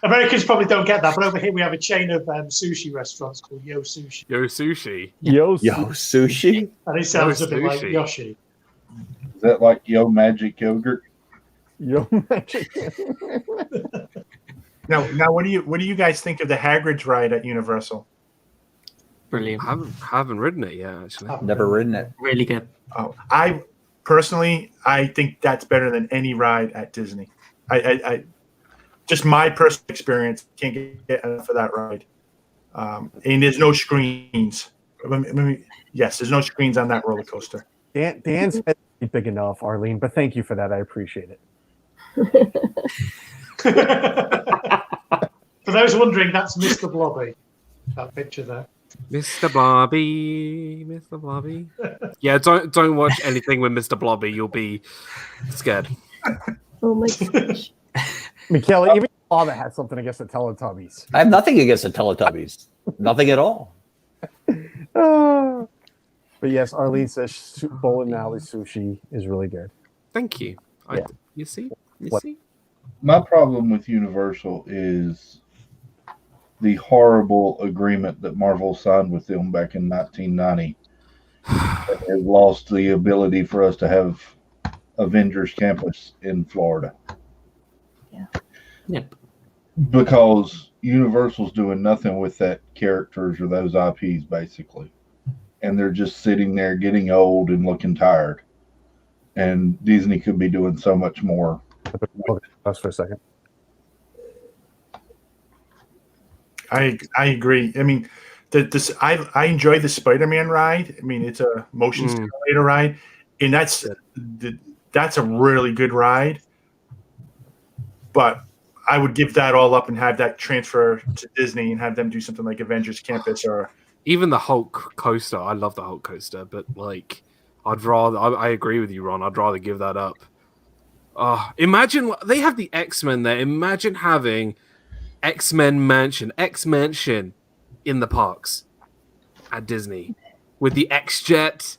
Americans probably don't get that, but over here we have a chain of sushi restaurants called Yo Sushi, Yo Sushi. Yo, Sushi? and it sounds Yo a bit like Sushi. Yoshi. Is that like Yo Magic Yogurt? Yo Magic. Now, what do you guys think of the Hagrid's ride at Universal? Brilliant. I haven't ridden it yet, actually. Never ridden it. Really good. Oh, I personally, I think that's better than any ride at Disney. I just my personal experience, can't get enough of that ride. And there's no screens. Yes, there's no screens on that roller coaster. Dan's head is big enough, Arlene, but thank you for that. I appreciate it. For those wondering, that's Mr. Blobby. That picture there. Mr. Blobby. Mr. Blobby. Yeah, don't watch anything with Mr. Blobby. You'll be scared. Oh my gosh. Michaela, even your father had something against the Teletubbies. I have nothing against the Teletubbies. Nothing at all. But yes, Arlene says bowling alley sushi is really good. Thank you. Yeah. You see? You What? see? My problem with Universal is the horrible agreement that Marvel signed with them back in 1990. It has lost the ability for us to have Avengers Campus in Florida. Yep. Because Universal's doing nothing with that characters or those IPs, basically. And they're just sitting there getting old and looking tired. And Disney could be doing so much more. Okay, pause for a second. I agree. I mean, I enjoy the Spider-Man ride. I mean, it's a motion simulator ride, and that's a really good ride. But I would give that all up and have that transfer to Disney and have them do something like Avengers Campus or Even the Hulk coaster. I love the Hulk coaster, but like, I'd rather. I agree with you, Ron. I'd rather give that up. Imagine they have the X-Men there. Imagine having X-Men Mansion in the parks at Disney with the X-Jet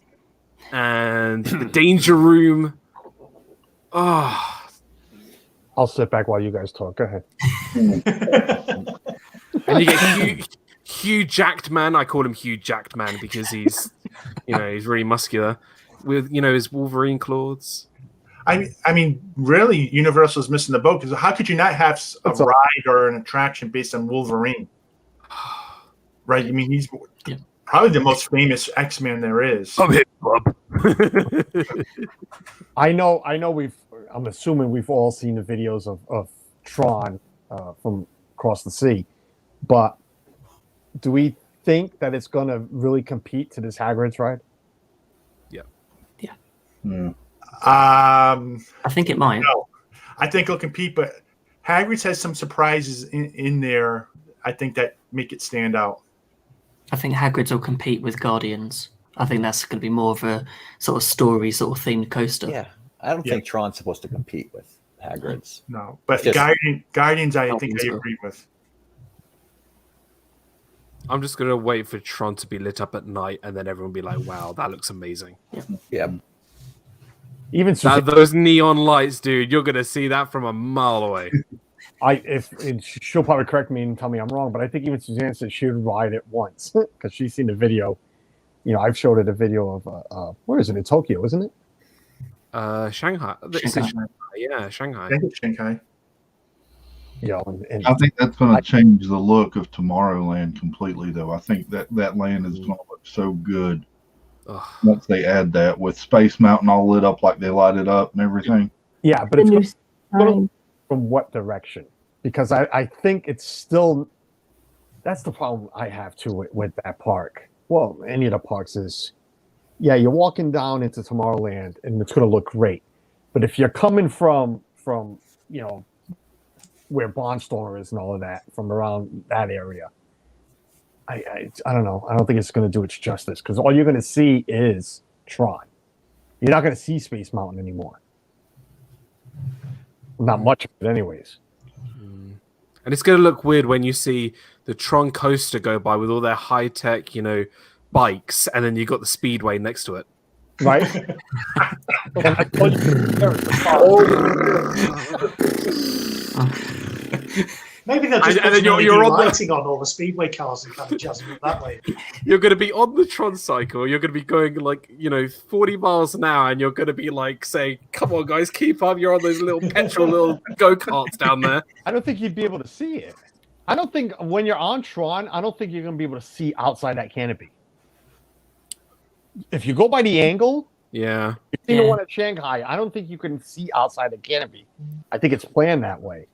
and the Danger Room. Oh, I'll sit back while you guys talk. Go ahead. and you get Hugh Jacked Man. I call him Hugh Jacked Man because he's really muscular with his Wolverine claws. I mean, really, Universal's missing the boat because how could you not have a ride or an attraction based on Wolverine? Right? I mean, he's probably the most famous X-Man there is. I'm hit, bub. I know. I'm assuming we've all seen the videos of Tron from across the sea, but do we think that it's going to really compete to this Hagrid's ride? Yeah. I think it might. No, I think it'll compete, but Hagrid's has some surprises in there. I think that make it stand out. I think Hagrid's will compete with Guardians. I think that's going to be more of a sort of story, sort of themed coaster. Yeah, I don't think Tron's supposed to compete with Hagrid's. No, but Just- Guardians, I think I agree with. I'm just gonna wait for Tron to be lit up at night, and then everyone will be like, "Wow, that looks amazing." Yeah. Even Those neon lights, dude, you're gonna see that from a mile away. She'll probably correct me and tell me I'm wrong, but I think even Suzanne said she would ride it once because she's seen the video. You know, I've showed her the video of where is it? In Tokyo, isn't it? Shanghai. Yeah, Shanghai. I think it's Shanghai. You know, and I think that's going to change the look of Tomorrowland completely, though. I think that land is going to look so good once they add that with Space Mountain all lit up like they light it up and everything. yeah, but The new it's sign. from what direction? Because I think it's still that's the problem I have too with that park. Well, any of the parks is, yeah, you're walking down into Tomorrowland and it's going to look great, but if you're coming from you know where Barnstormer is and all of that from around that area, I don't know. I don't think it's going to do its justice because all you're going to see is Tron. You're not going to see Space Mountain anymore. Not much of it, anyways. And it's going to look weird when you see the Tron coaster go by with all their high tech, you know, bikes, and then you got the Speedway next to it. Right? And I told you, Maybe they'll just And put then some you're LED on the- lighting on all the speedway cars and kind of jazz them up that way. You're going to be on the Tron cycle. You're going to be going like, you know, 40 miles an hour, and you're going to be like saying, "Come on, guys, keep up." You're on those little petrol little go karts down there. I don't think you'd be able to see it. I don't think when you're on Tron, I don't think you're going to be able to see outside that canopy. If you go by the angle, Yeah. you see the Yeah. one at Shanghai, I don't think you can see outside the canopy. I think it's planned that way.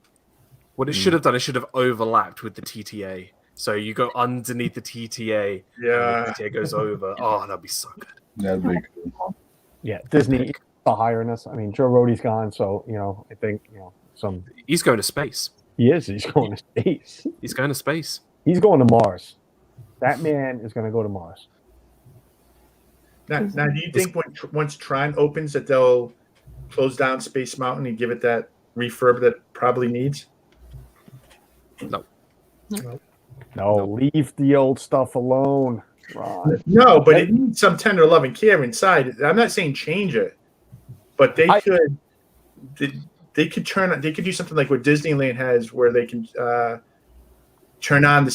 What it should have done, it should have overlapped with the TTA. So you go underneath the TTA, and Yeah. the TTA goes over. Oh, that'd be so good. That'd be cool. Yeah, Disney are hiring us. I mean, Joe Rohde's gone, so you know, I think He's going to space. he is. He's going to space. He's going to space. He's going to Mars. That man is going to go to Mars. Now, do you think once Tron opens that they'll close down Space Mountain and give it that refurb that it probably needs? No, leave the old stuff alone, Ron. No, but it needs some 10 or 11 care inside. I'm not saying change it, but they could do something like what Disneyland has, where they can turn on the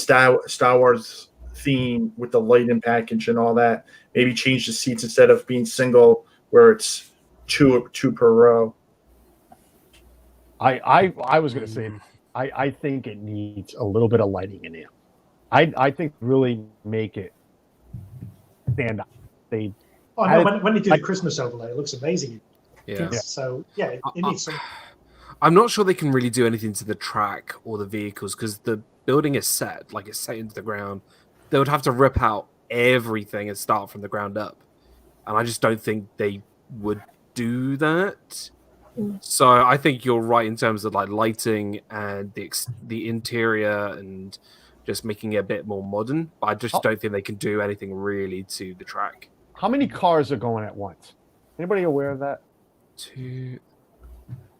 Star Wars theme with the lighting package and all that. Maybe change the seats instead of being single, where it's two per row. I was going to say, I think it needs a little bit of lighting in it. I think really make it stand out. Oh no! When they do the Christmas overlay, it looks amazing. Yeah. So yeah, it needs some. I'm not sure they can really do anything to the track or the vehicles because the building is set, like it's set into the ground. They would have to rip out everything and start from the ground up. And I just don't think they would do that. So I think you're right in terms of like lighting and the interior and just making it a bit more modern. But I just don't think they can do anything really to the track. How many cars are going at once? Anybody aware of that?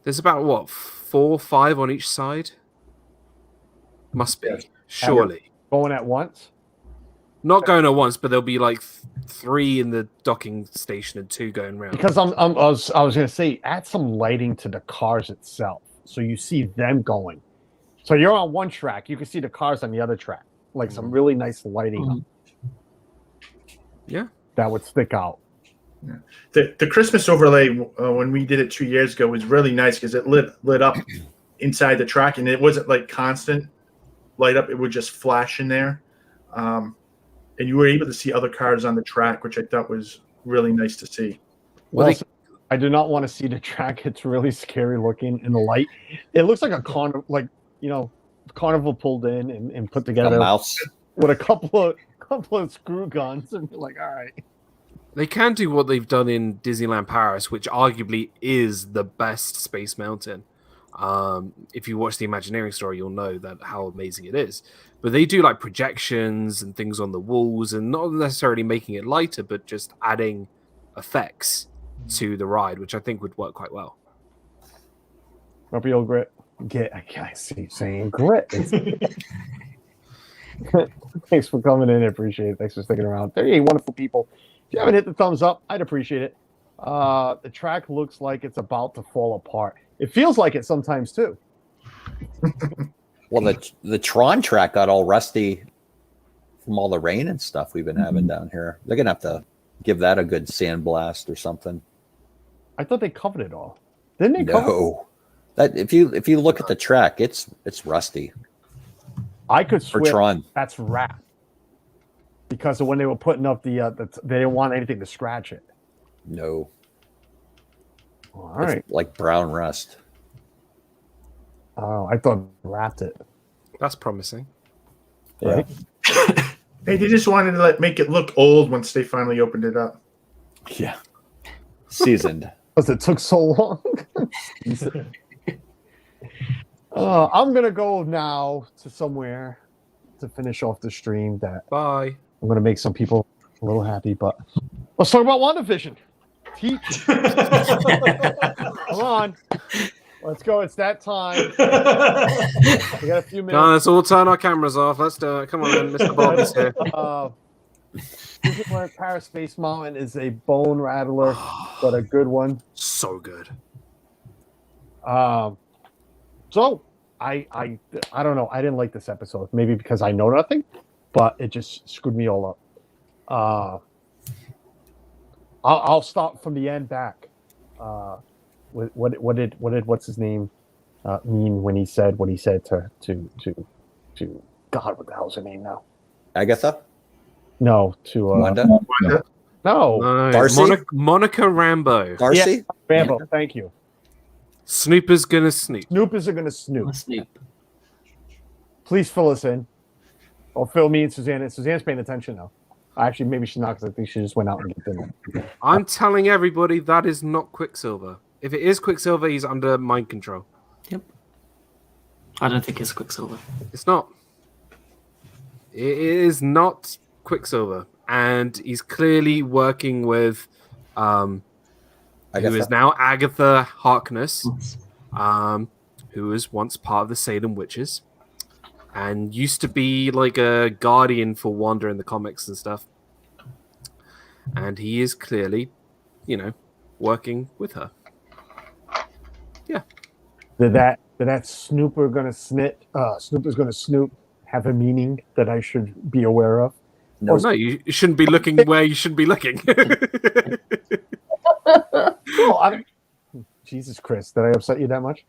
There's about what 4 or 5 on each side. Must be surely Going at once? not going at once, but there'll be like 3 in the docking station and 2 going round. Because I was going to say, add some lighting to the cars itself, so you see them going. So you're on one track, you can see the cars on the other track, like some really nice lighting. Yeah, that would stick out. The Christmas overlay when we did it 2 years ago was really nice because it lit up inside the track, and it wasn't like constant light up; it would just flash in there, and you were able to see other cars on the track, which I thought was really nice to see. Well, I do not want to see the track. It's really scary looking in the light. It looks like a carnival pulled in and put together A mouse with a couple of screw guns, and be like, all right. they can do what they've done in Disneyland Paris, which arguably is the best Space Mountain. If you watch the Imagineering story, you'll know that how amazing it is. But they do like projections and things on the walls, and not necessarily making it lighter, but just adding effects to the ride, which I think would work quite well. Grumpy old Grit. I see you saying Grit. Thanks for coming in. I appreciate it. Thanks for sticking around. 38 wonderful people. If you haven't hit the thumbs up, I'd appreciate it. The track looks like it's about to fall apart. It feels like it sometimes too. Well, the Tron track got all rusty from all the rain and stuff we've been having down here. They're gonna have to give that a good sandblast or something. I thought they covered it all. Didn't they cover? No, that if you look at the track, it's rusty I could for swear Tron. that's wrap. Because of when they were putting up the they didn't want anything to scratch it. No, All it's right. like brown rust. Oh, I thought wrapped it. That's promising. Right? Hey, they just wanted to make it look old once they finally opened it up. Yeah, seasoned. Because it took so long. I'm gonna go now to somewhere to finish off the stream that Bye. I'm gonna make some people a little happy. But let's talk about WandaVision. Teach. Come on. Let's go. It's that time. We got a few minutes. No, let's all turn our cameras off. Let's do it. Come on, then. Mr. Bob is here. Disneyland Paris Space Mountain is a bone rattler, but a good one. So good. So I don't know. I didn't like this episode. Maybe because I know nothing, but it just screwed me all up. I'll start from the end back. What did what's his name mean when he said what he said to God? What the hell's her name now? Agatha, No, to Wanda, no, No, Darcy? Monica Rambeau. Darcy. Rambo. Thank you. Snooper's gonna snoop. Snoopers are gonna snoop. Snoop. Please fill us in, or fill me and Suzanne. Suzanne's paying attention now. Actually, maybe she's not because I think she just went out and get dinner. I'm telling everybody that is not Quicksilver. If it is Quicksilver, he's under mind control. Yep. I don't think it's Quicksilver. It's not. It is not Quicksilver, and he's clearly working with who is now Agatha Harkness, who was once part of the Salem Witches, and used to be like a guardian for Wanda in the comics and stuff. And he is clearly, working with her. Yeah. Did that Snooper gonna snit? Snooper's gonna snoop have a meaning that I should be aware of? No, you shouldn't be looking where you should be looking. Well, Jesus Christ, did I upset you that much?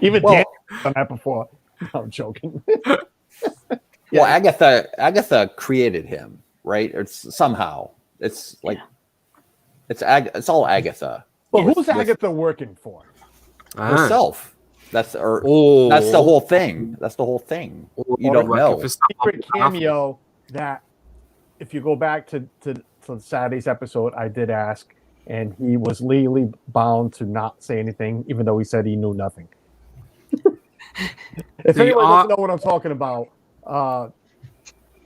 Even Dan done that before. No, I'm joking. Well, Agatha created him, right? It's somehow. It's like it's all Agatha. Well, who's Agatha working for? Herself. That's the whole thing. That's the whole thing. You don't know. Secret cameo that if you go back to Saturday's episode, I did ask, and he was legally bound to not say anything, even though he said he knew nothing. If anyone doesn't know what I'm talking about,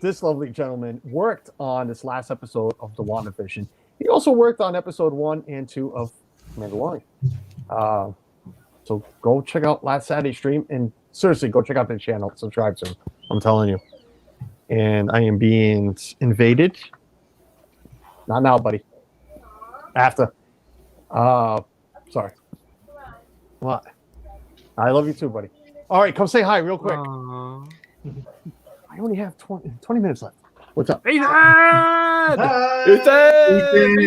this lovely gentleman worked on this last episode of the WandaVision. He also worked on episode 1 and 2 of Mandalorian. So go check out last Saturday stream, and seriously, go check out the channel. Subscribe to him. I'm telling you. And I am being invaded. Not now, buddy. After. Sorry. What? I love you too, buddy. All right, come say hi real quick. Aww. I only have 20 minutes left. What's up? Ethan! Ethan!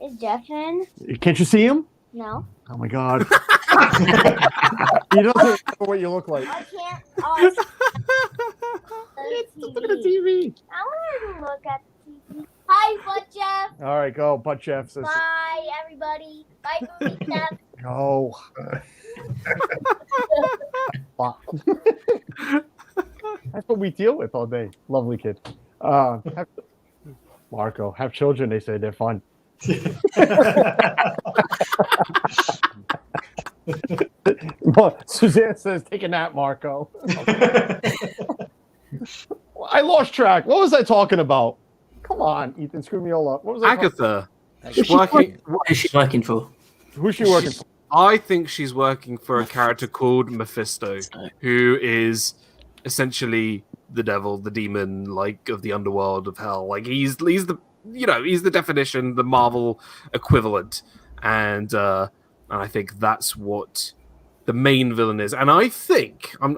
Is Jeff in? Can't you see him? No. Oh my God. He doesn't know what you look like. I can't. Oh, Look at the TV. I want to look at the TV. Hi, Butt Jeff. All right, go. Butt Jeff says. Bye, everybody. Bye, Movie Jeff. Go. That's what we deal with all day. Lovely kid. Marco, have children. They say they're fun. Suzanne says, "Take a nap, Marco." I lost track. What was I talking about? Come on, Ethan, screw me all up. What was I Agatha. What is she working for? Who's she working for? I think she's working for a character called Mephisto, who is essentially the devil, the demon, like of the underworld of hell. Like he's the definition, the Marvel equivalent. And and I think that's what the main villain is. And I think I'm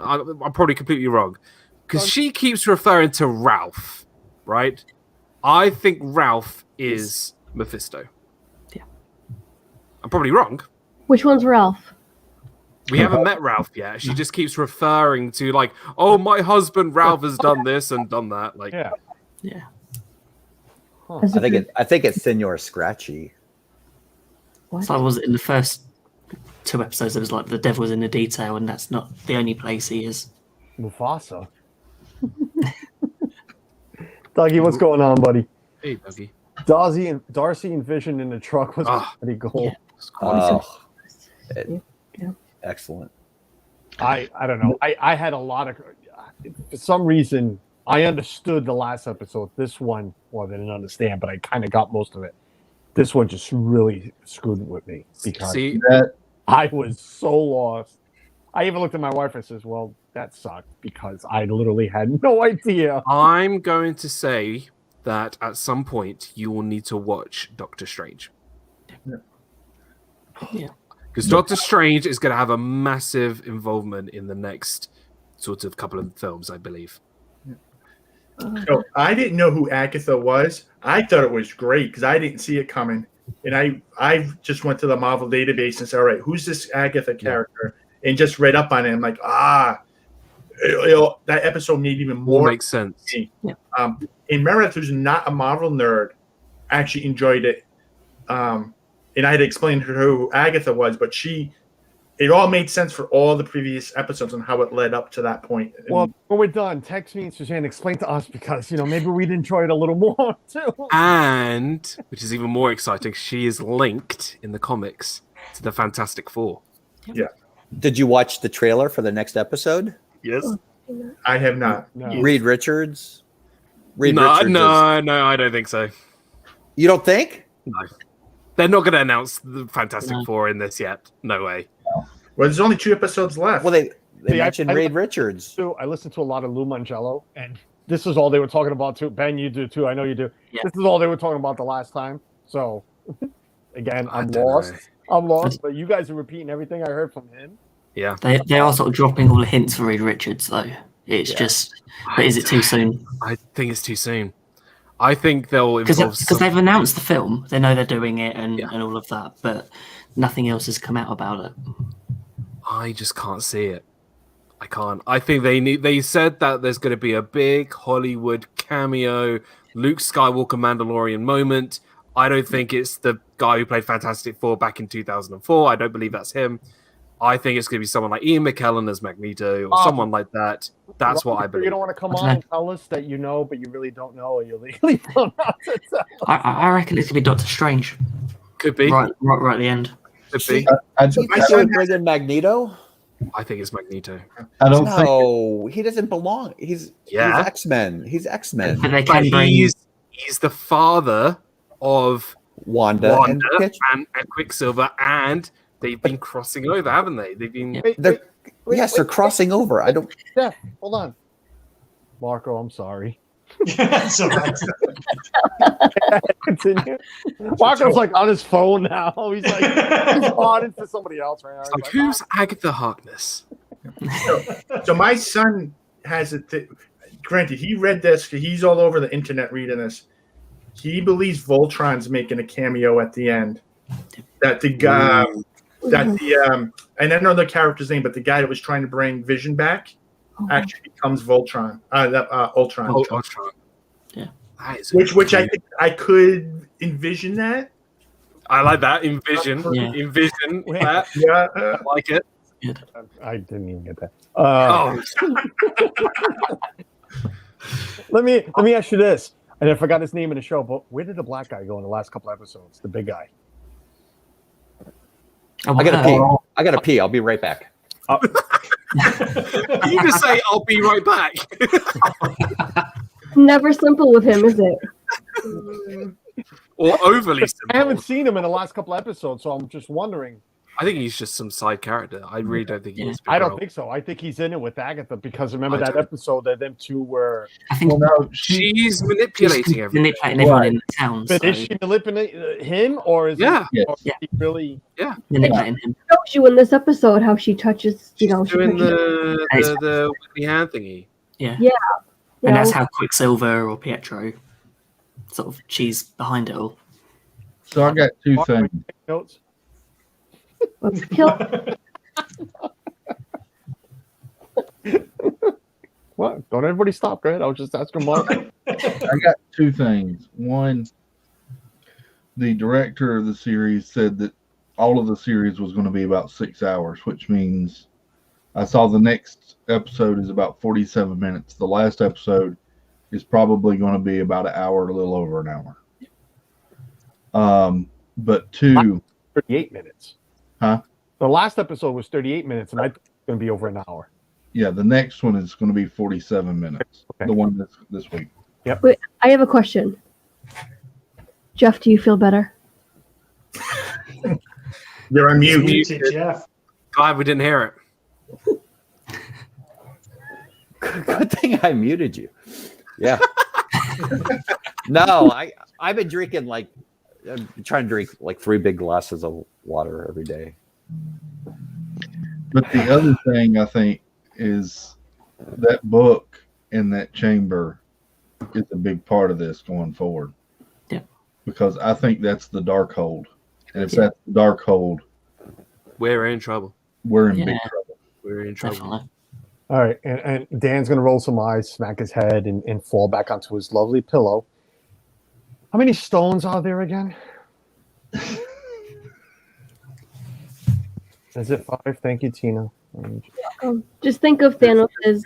probably completely wrong because she keeps referring to Ralph, right? I think Ralph is Mephisto. Yeah. I'm probably wrong. Which one's Ralph? We haven't met Ralph yet. She just keeps referring to like, oh, my husband Ralph has done this and done that. Like, Yeah. Yeah. Huh. I think it's Senor Scratchy. What? So I was in the first 2 episodes. It was like the devil's in the detail, and that's not the only place he is. Mufasa. Dougie, what's going on, buddy? hey, Dougie. Darcy and Vision in the truck was pretty cool. Yeah. Oh, Yeah. excellent. I don't know. I had a lot of, for some reason, I understood the last episode. This one, well, I didn't understand, but I kind of got most of it. This one just really screwed with me because That I was so lost. I even looked at my wife and says, well, that sucked because I literally had no idea. I'm going to say that at some point you will need to watch Doctor Strange. Yeah. Because Doctor Strange is going to have a massive involvement in the next sort of couple of films, I believe. So I didn't know who Agatha was. I thought it was great because I didn't see it coming. And I just went to the Marvel database and said, all right, who's this Agatha character? And just read up on it. I'm like, that episode made even more Makes sense. to me. Yeah. And Meredith, who's not a Marvel nerd, actually enjoyed it. And I had to explain to her who Agatha was, but it all made sense for all the previous episodes and how it led up to that point. Well, when we're done, text me and Suzanne, explain to us because, maybe we'd enjoy it a little more too. And, which is even more exciting, she is linked in the comics to the Fantastic Four. Yeah. Did you watch the trailer for the next episode? Yes. I have not. No. Reed Richards? No, I don't think so. You don't think? No. They're not going to announce the Fantastic Four in this yet. No way. Well, there's only 2 episodes left. Well, they See, mentioned I- Reed Richards. So I listened to a lot of Lou Mangello, and this is all they were talking about too. Ben, you do too. I know you do. Yeah. This is all they were talking about the last time. So again, I I'm don't lost. know. I'm lost, but you guys are repeating everything I heard from him. Yeah. They are sort of dropping all the hints for Reed Richards, though. It's just, but is it too soon? I think it's too soon. I think they'll Because involve they've announced the film, they know they're doing it and all of that, but nothing else has come out about it. I just can't see it. I can't. I think they said that there's going to be a big Hollywood cameo, Luke Skywalker Mandalorian moment. I don't think it's the guy who played Fantastic Four back in 2004. I don't believe that's him. I think it's going to be someone like Ian McKellen as Magneto or someone like that. That's what I believe. You don't want to come on and tell us that you know, but you really don't know, or you legally don't know. I reckon it's going to be Doctor Strange. Could be. Right at the end. Could be. I You think they would bring in Magneto? I think it's Magneto. don't think No, he doesn't belong. He's X-Men. He's X-Men. But they But can bring. he's the father of Wanda and and Quicksilver, and they've been crossing over, haven't they? They've been. they're crossing over. I don't. Jeff, hold on. Marco, I'm sorry. That's all right. Continue. Marco's like on his phone now. He's like he's nodding to somebody else right now. Like, who's Agatha Harkness? So my son has it. Granted, he read this. He's all over the internet reading this. He believes Voltron's making a cameo at the end. That the guy, and I don't know the character's name, but the guy that was trying to bring Vision back actually becomes Voltron. Ultron. Ultron. Yeah. That is Which I think I could envision that. I like that. Envision. Yeah. Envision that. Yeah. I like it. I didn't even get that. Oh, Let me ask you this. And I forgot his name in the show, but where did the black guy go in the last couple episodes? The big guy. I gotta pee. I gotta pee. I'll be right back. you just say, "I'll be right back." Never simple with him, is it? Or overly simple. I haven't seen him in the last couple episodes, so I'm just wondering I think he's just some side character. I really don't think he is. I don't think so. I think he's in it with Agatha because remember that episode that them two were. I think she's manipulating everything. Manipulating everyone in the town. But So, is she manipulating him or is Yeah. it, or Yeah. is he really? Yeah. manipulating him. Shows you in this episode how she touches, you know, she Doing touches, the wiggly hand thingy. Yeah. you And that's know. how Quicksilver or Pietro sort of she's behind it all. So I got two things. Notes. Let's kill. What? Don't everybody stop. Go ahead. I was just asking Mark. I got two things. One, the director of the series said that all of the series was going to be about 6 hours, which means I saw the next episode is about 47 minutes. The last episode is probably going to be about an hour, a little over an hour. But two, 38 minutes. Huh? The last episode was 38 minutes, and I think it's going to be over an hour. yeah, the next one is going to be 47 minutes. Okay. The one this week. Wait, I have a question. Jeff, do you feel better? You're on mute. Muted, Jeff. Glad we didn't hear it. Good thing I muted you. Yeah. No, I've been drinking I'm trying to drink like 3 big glasses of water every day. But the other thing I think is that book in that chamber is a big part of this going forward. Yeah. Because I think that's the dark hold. And if that's the dark hold, We're in trouble. we're in Yeah. big trouble. We're in trouble. Definitely. All right, and Dan's gonna roll some eyes, smack his head, and fall back onto his lovely pillow. How many stones are there again? Is it 5? Thank you, Tina. Just think of Thanos' There's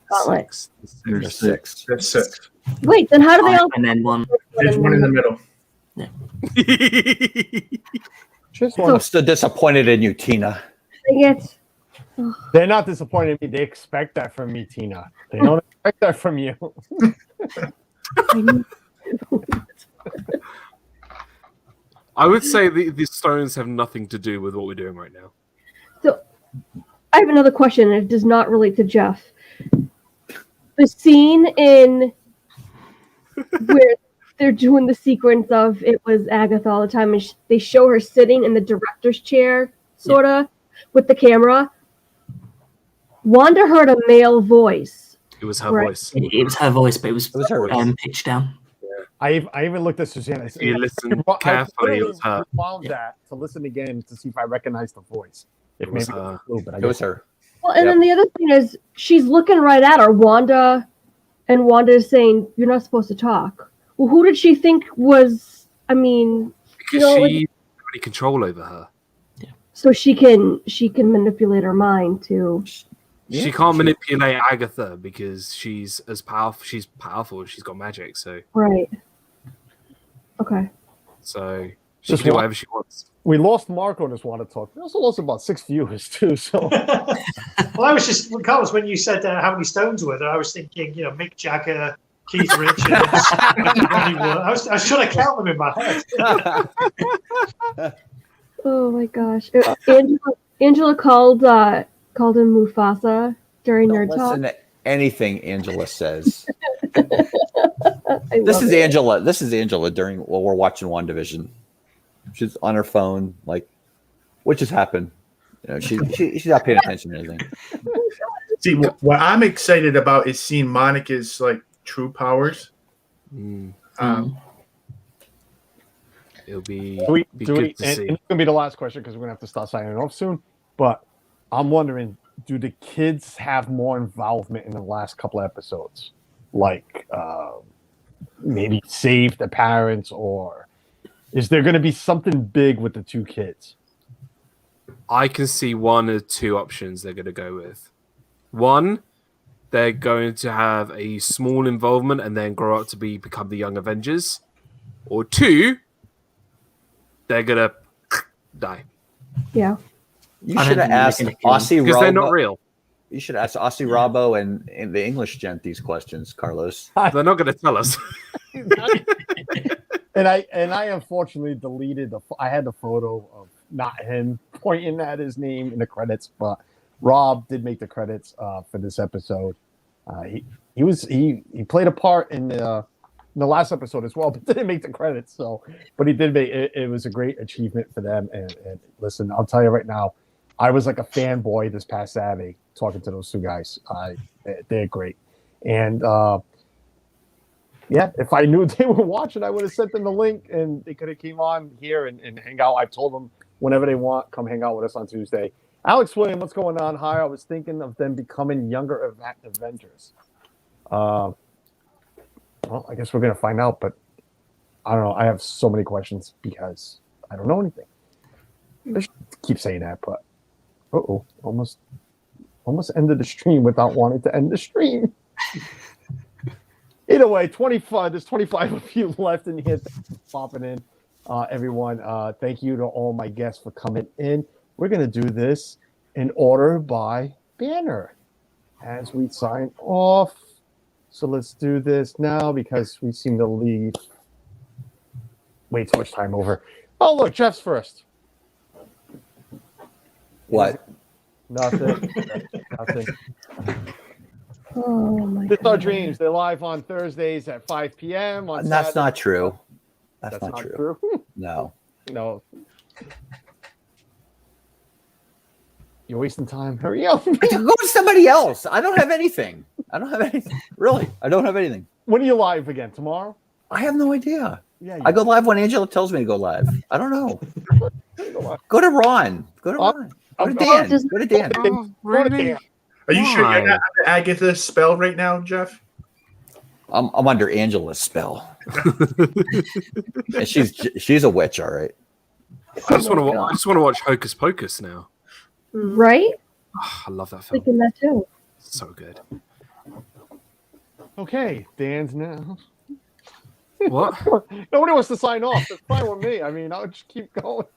Gauntlet. six. There's 6. That's 6. Wait, then how do they all? And then one. There's one in the middle. Just So- one. I'm still disappointed in you, Tina. It. They're not disappointed in me. They expect that from me, Tina. They don't expect that from you. I would say the stones have nothing to do with what we're doing right now. So, I have another question, and it does not relate to Jeff. The scene in where they're doing the sequence of it was Agatha all the time, and they show her sitting in the director's chair, sort of, with the camera. Wanda heard a male voice. It was her Right. voice. It was her voice, but it was her voice. pitched down. I even looked at Suzanne. I said, You listened I carefully. It literally was her. found that to listen again to see if I recognize the voice. If It was maybe her. it's a clue, but I It was guess- her. Well, and Yep. then the other thing is, she's looking right at her, Wanda, and Wanda is saying, "You're not supposed to talk." Well, who did she think was? I mean, Because know, she doesn't have any control over her. so she can manipulate her mind too. Yeah, She can't she- manipulate Agatha because she's as powerful. She's powerful. She's got magic. So Right. Okay. she Just can do wa- whatever she wants. We lost Marco in this Wanda talk. We also lost about 6 viewers too. So Well, I was just, Carlos, when you said how many stones were there, I was thinking, Mick Jagger, Keith Richards, Ronnie Wood. I was trying to count them in my head. Oh my gosh. Angela called him Mufasa during Don't Nerd listen Talk. to anything Angela says. I This love is it. Angela. This is Angela while we're watching WandaVision. She's on her phone, what just happened? She's not paying attention to anything. See, what I'm excited about is seeing Monica's true powers. Mm. It'll be, do we, be do good we, to and see. it's gonna be the last question because we're gonna have to start signing off soon. But I'm wondering, do the kids have more involvement in the last couple of episodes? Like maybe save the parents, or is there gonna be something big with the 2 kids? I can see one or two options they're going to go with. One, they're going to have a small involvement and then grow up to become the Young Avengers. Or 2, they're going to die. Yeah. You I should don't have think asked they're Aussie Because they're not Robo. real. You should ask Aussie Robo and the English gent these questions, Carlos. They're not going to tell us. And I unfortunately deleted I had the photo of not him pointing at his name in the credits, but Rob did make the credits for this episode. He played a part in the last episode as well, but didn't make the credits. So, but he did make it. It was a great achievement for them. And listen, I'll tell you right now, I was like a fanboy this past Saturday talking to those two guys. They're great. And yeah, if I knew they were watching, I would have sent them the link and they could have came on here and hang out. I've told them whenever they want, come hang out with us on Tuesday. Alex William, what's going on? Hi, I was thinking of them becoming younger Avengers. Well, I guess we're going to find out, but I don't know. I have so many questions because I don't know anything. I should keep saying that, but almost ended the stream without wanting to end the stream. Either way, 25. There's 25 of you left in here. Thanks for popping in, everyone. Thank you to all my guests for coming in. We're going to do this in order by banner as we sign off. So let's do this now because we seem to leave way too much time over. Oh, look, Jeff's first. What? Nothing. Nothing. Oh my It's our God. dreams. They're live on Thursdays at 5 p.m. on That's Saturday. not true. That's That's not true. No. No. You're wasting time. Hurry up. Go to somebody else. I don't have anything. Really, I don't have anything. When are you live again? Tomorrow? I have no idea. Yeah. I go live when Angela tells me to go live. I don't know. Go to Ron. Go to Ron. Go to Dan. Go to Dan. Oh, really? Are you sure you're Why? not under Agatha's spell right now, Jeff? I'm under Angela's spell. And she's a witch, all right. I just want to watch Hocus Pocus now. Right? Oh, I love that film. Thinking that too. So good. Okay, Dan's now. What? Nobody wants to sign off. That's fine with me. I mean, I'll just keep going.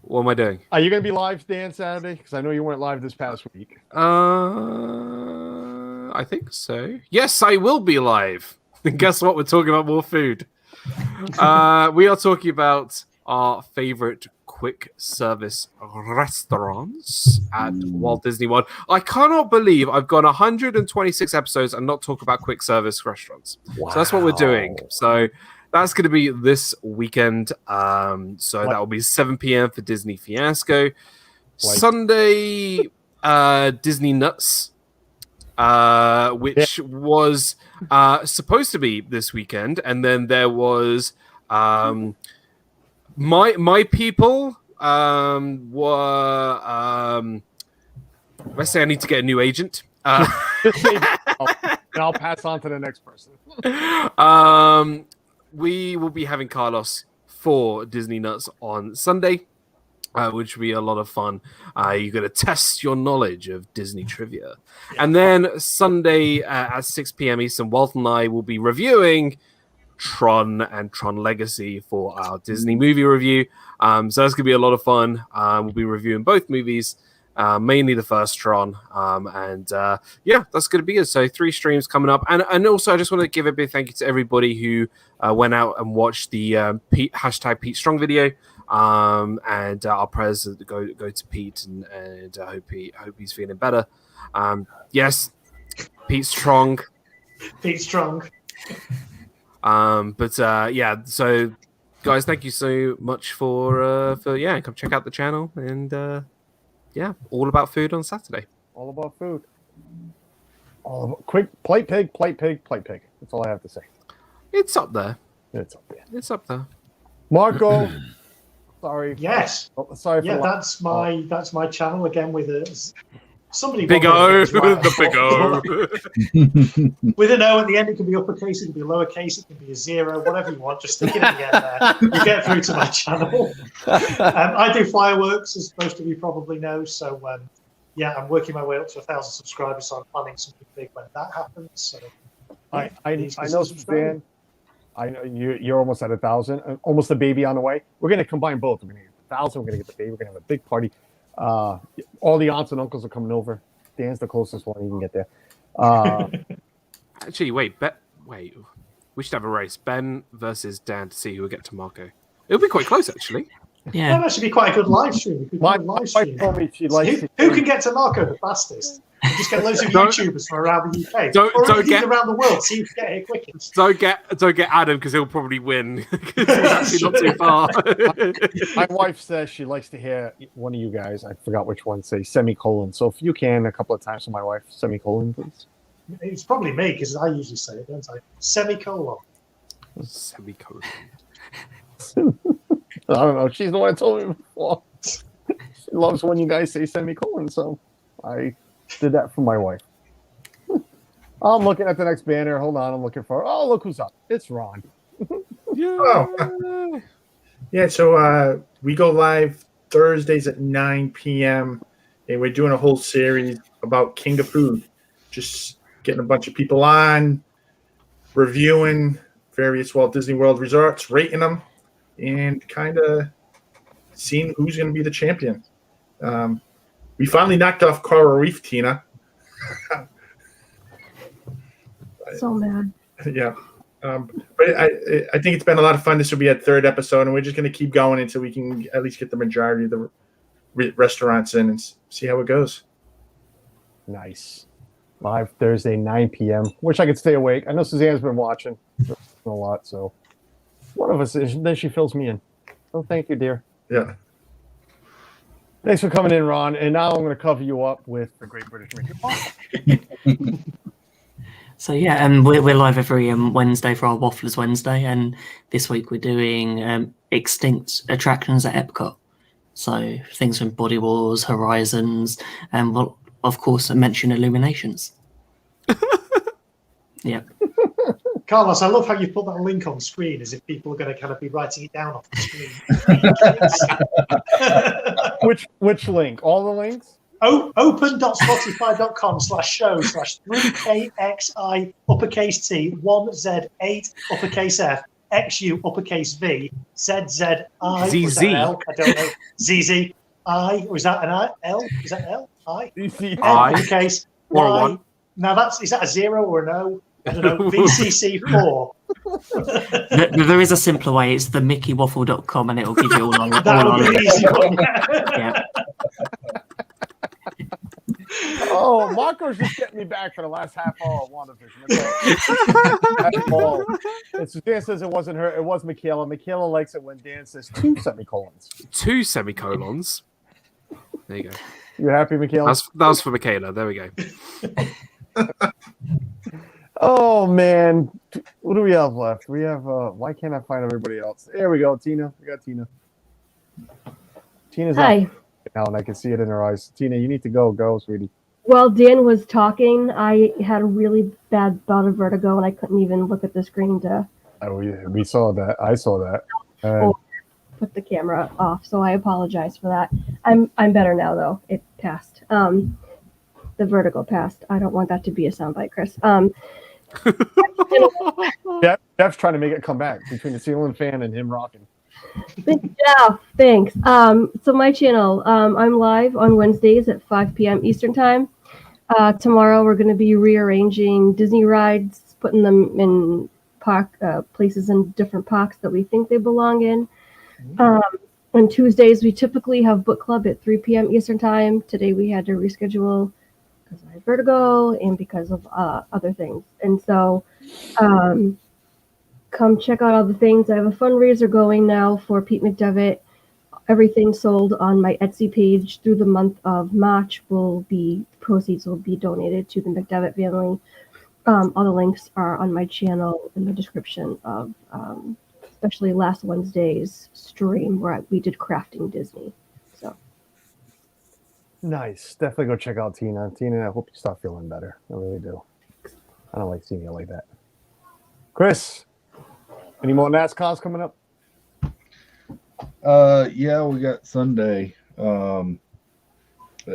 What am I doing? Are you going to be live, Dan, Saturday? Because I know you weren't live this past week. I think so. Yes, I will be live. And guess what? We're talking about more food. We are talking about our favorite quick service restaurants at Walt Disney World. I cannot believe I've gone 126 episodes and not talk about quick service restaurants. Wow. So that's what we're doing. So that's going to be this weekend. So that will be 7 p.m. for Disney Fiasco. Sunday, Disney Nuts, which was supposed to be this weekend, and then there was my people were. Let's say I need to get a new agent. And I'll pass on to the next person. We will be having Carlos for Disney Nuts on Sunday, which will be a lot of fun. You're going to test your knowledge of Disney trivia. And then Sunday at 6 p.m. Eastern, Walt and I will be reviewing Tron and Tron Legacy for our Disney movie review. So that's going to be a lot of fun. We'll be reviewing both movies. Mainly the first Tron, yeah, that's going to be it. So 3 streams coming up, and also I just want to give a big thank you to everybody who went out and watched the Pete Strong video, and our prayers go to Pete, and I hope he's feeling better. Yes, Pete Strong. Pete Strong. Yeah, so guys, thank you so much for come check out the channel and. Yeah, all about food on Saturday. All about food. Quick plate pig. That's all I have to say. It's up there. It's up there. It's up there. Marco, sorry. Yes. Sorry for that's my channel again with somebody. Big O. Well. The big O. With an O at the end, it can be uppercase, it can be lowercase, it can be a 0, whatever you want. Just stick it in the end there. You get through to my channel. I do fireworks, as most of you probably know. So, I'm working my way up to 1,000 subscribers. So I'm planning something big when that happens. So, I know, Dan. I know you're almost at 1,000, almost a baby on the way. We're going to combine both. We're going to get 1,000. We're going to get the baby. We're going to have a big party. All the aunts and uncles are coming over. Dan's the closest one you can get there. Actually, wait. We should have a race. Ben versus Dan to see who will get to Marco. It'll be quite close, actually. Yeah. That'd actually be quite a good live stream. We could do My a live wife stream. told me she likes Who, it. who can get to Marco the fastest? And just get loads of Don't- YouTubers from around the UK, don't or indeed get- around the world. See who can get here quickest. Don't get Adam because he'll probably win. 'Cause he's actually not too far. My wife says she likes to hear one of you guys, I forgot which one, say semicolon. So if you can, a couple of times with my wife, semicolon, please. It's probably me because I usually say it, don't I? Semicolon. Semicolon. I don't know. She's the one that told me before. She loves when you guys say semicolon, so I did that for my wife. I'm looking at the next banner. Hold on, I'm looking for. Oh, look who's up! It's Ron. Oh. Yeah, so we go live Thursdays at 9 p.m. and we're doing a whole series about King of Food. Just getting a bunch of people on, reviewing various Walt Disney World resorts, rating them, and kind of seeing who's going to be the champion. We finally knocked off Coral Reef, Tina. So mad. Yeah. But I think it's been a lot of fun. This will be our third episode, and we're just going to keep going until we can at least get the majority of the restaurants in and see how it goes. Nice. Live Thursday, 9 p.m. Wish I could stay awake. I know Suzanne's been watching a lot, so one of us is, then she fills me in. Oh, thank you, dear. Yeah. Thanks for coming in, Ron. And now I'm going to cover you up with the Great British Bake. So yeah, and we're live every Wednesday for our Wafflers Wednesday, and this week we're doing extinct attractions at Epcot. So things from Body Wars, Horizons, and we'll of course mention Illuminations. Yeah. Carlos, I love how you put that link on screen as if people are going to kind of be writing it down off the screen. Which link? All the links? Open.spotify.com/show/3KXI uppercase T 1Z8 uppercase F XU uppercase V ZZI. ZZ. L? I don't know. ZZ I, or is that an I? L? Is that L? I? ZZ. N uppercase Or a Y. one. Now is that a 0 or an O? I don't know. VCC4. There is a simpler way. It's the mickeywaffle.com, and it'll give you all on That would be an easy one. Yeah. Oh, Marco's just getting me back for the last half hour of WandaVision. That's all. And Suzanne says it wasn't her. It was Michaela. Michaela likes it when Dan says 2 semicolons. 2 semicolons. There you go. You happy, Michaela? That was for Michaela. There we go. Oh, man. What do we have left? We have, why can't I find everybody else? There we go, Tina. We got Tina. Tina's Hi. up now, and I can see it in her eyes. Tina, you need to go, sweetie. While Dan was talking, I had a really bad bout of vertigo, and I couldn't even look at the screen to Oh, yeah, we saw that. I saw that. put the camera off, so I apologize for that. I'm better now, though. It passed. The vertigo passed. I don't want that to be a soundbite, Chris. Jeff's trying to make it come back between the ceiling fan and him rocking. Yeah, thanks. So my channel, I'm live on Wednesdays at 5 p.m. Eastern Time. Tomorrow we're going to be rearranging Disney rides, putting them in places in different parks that we think they belong in. On Tuesdays, we typically have book club at 3 p.m. Eastern Time. Today we had to reschedule because I had vertigo and because of other things. And so come check out all the things. I have a fundraiser going now for Pete McDevitt. Everything sold on my Etsy page through the month of March proceeds will be donated to the McDevitt family. All the links are on my channel in the description of especially last Wednesday's stream where we did Crafting Disney. So Nice. Definitely go check out Tina. Tina, I hope you start feeling better. I really do. I don't like seeing you like that. Chris, any more NASCARs coming up? Yeah, we got Sunday at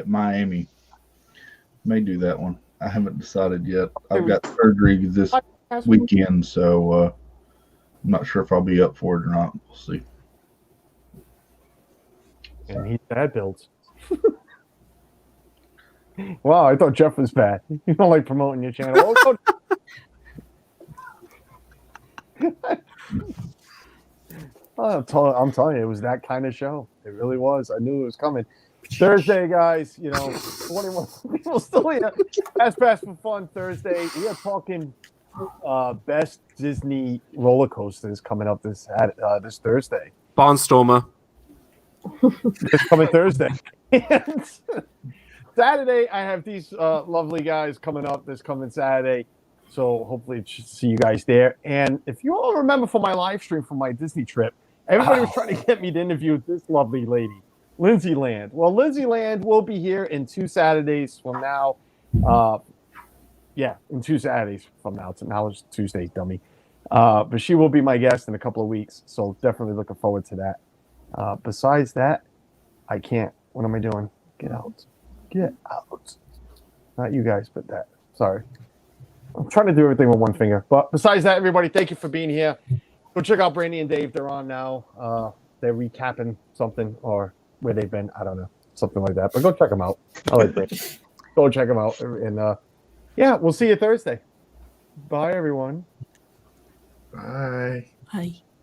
Miami. May do that one. I haven't decided yet. I've got surgery this weekend, so I'm not sure if I'll be up for it or not. We'll see. And he's bad builds. Wow, I thought Jeff was bad. You don't like promoting your channel. I'm telling you, it was that kind of show. It really was. I knew it was coming. Thursday, guys, 21 people still here. Fast for Fun Thursday. We are talking best Disney roller coasters coming up this Thursday. Barnstormer. This coming Thursday. And Saturday, I have these lovely guys coming up this coming Saturday. So hopefully see you guys there. And if you all remember from my live stream from my Disney trip, everybody was trying to get me to interview this lovely lady, Lindsay Land. Well, Lindsay Land will be here in 2 Saturdays from now. In 2 Saturdays from now. Now it's Tuesday, dummy. But she will be my guest in a couple of weeks. So definitely looking forward to that. Besides that, I can't. What am I doing? Get out. Get out. Not you guys, but that. Sorry. I'm trying to do everything with one finger. But besides that, everybody, thank you for being here. Go check out Brandy and Dave. They're on now. They're recapping something or where they've been. I don't know. Something like that. But go check them out. I like Brandy. Go check them out. And we'll see you Thursday. Bye, everyone. Bye. Bye.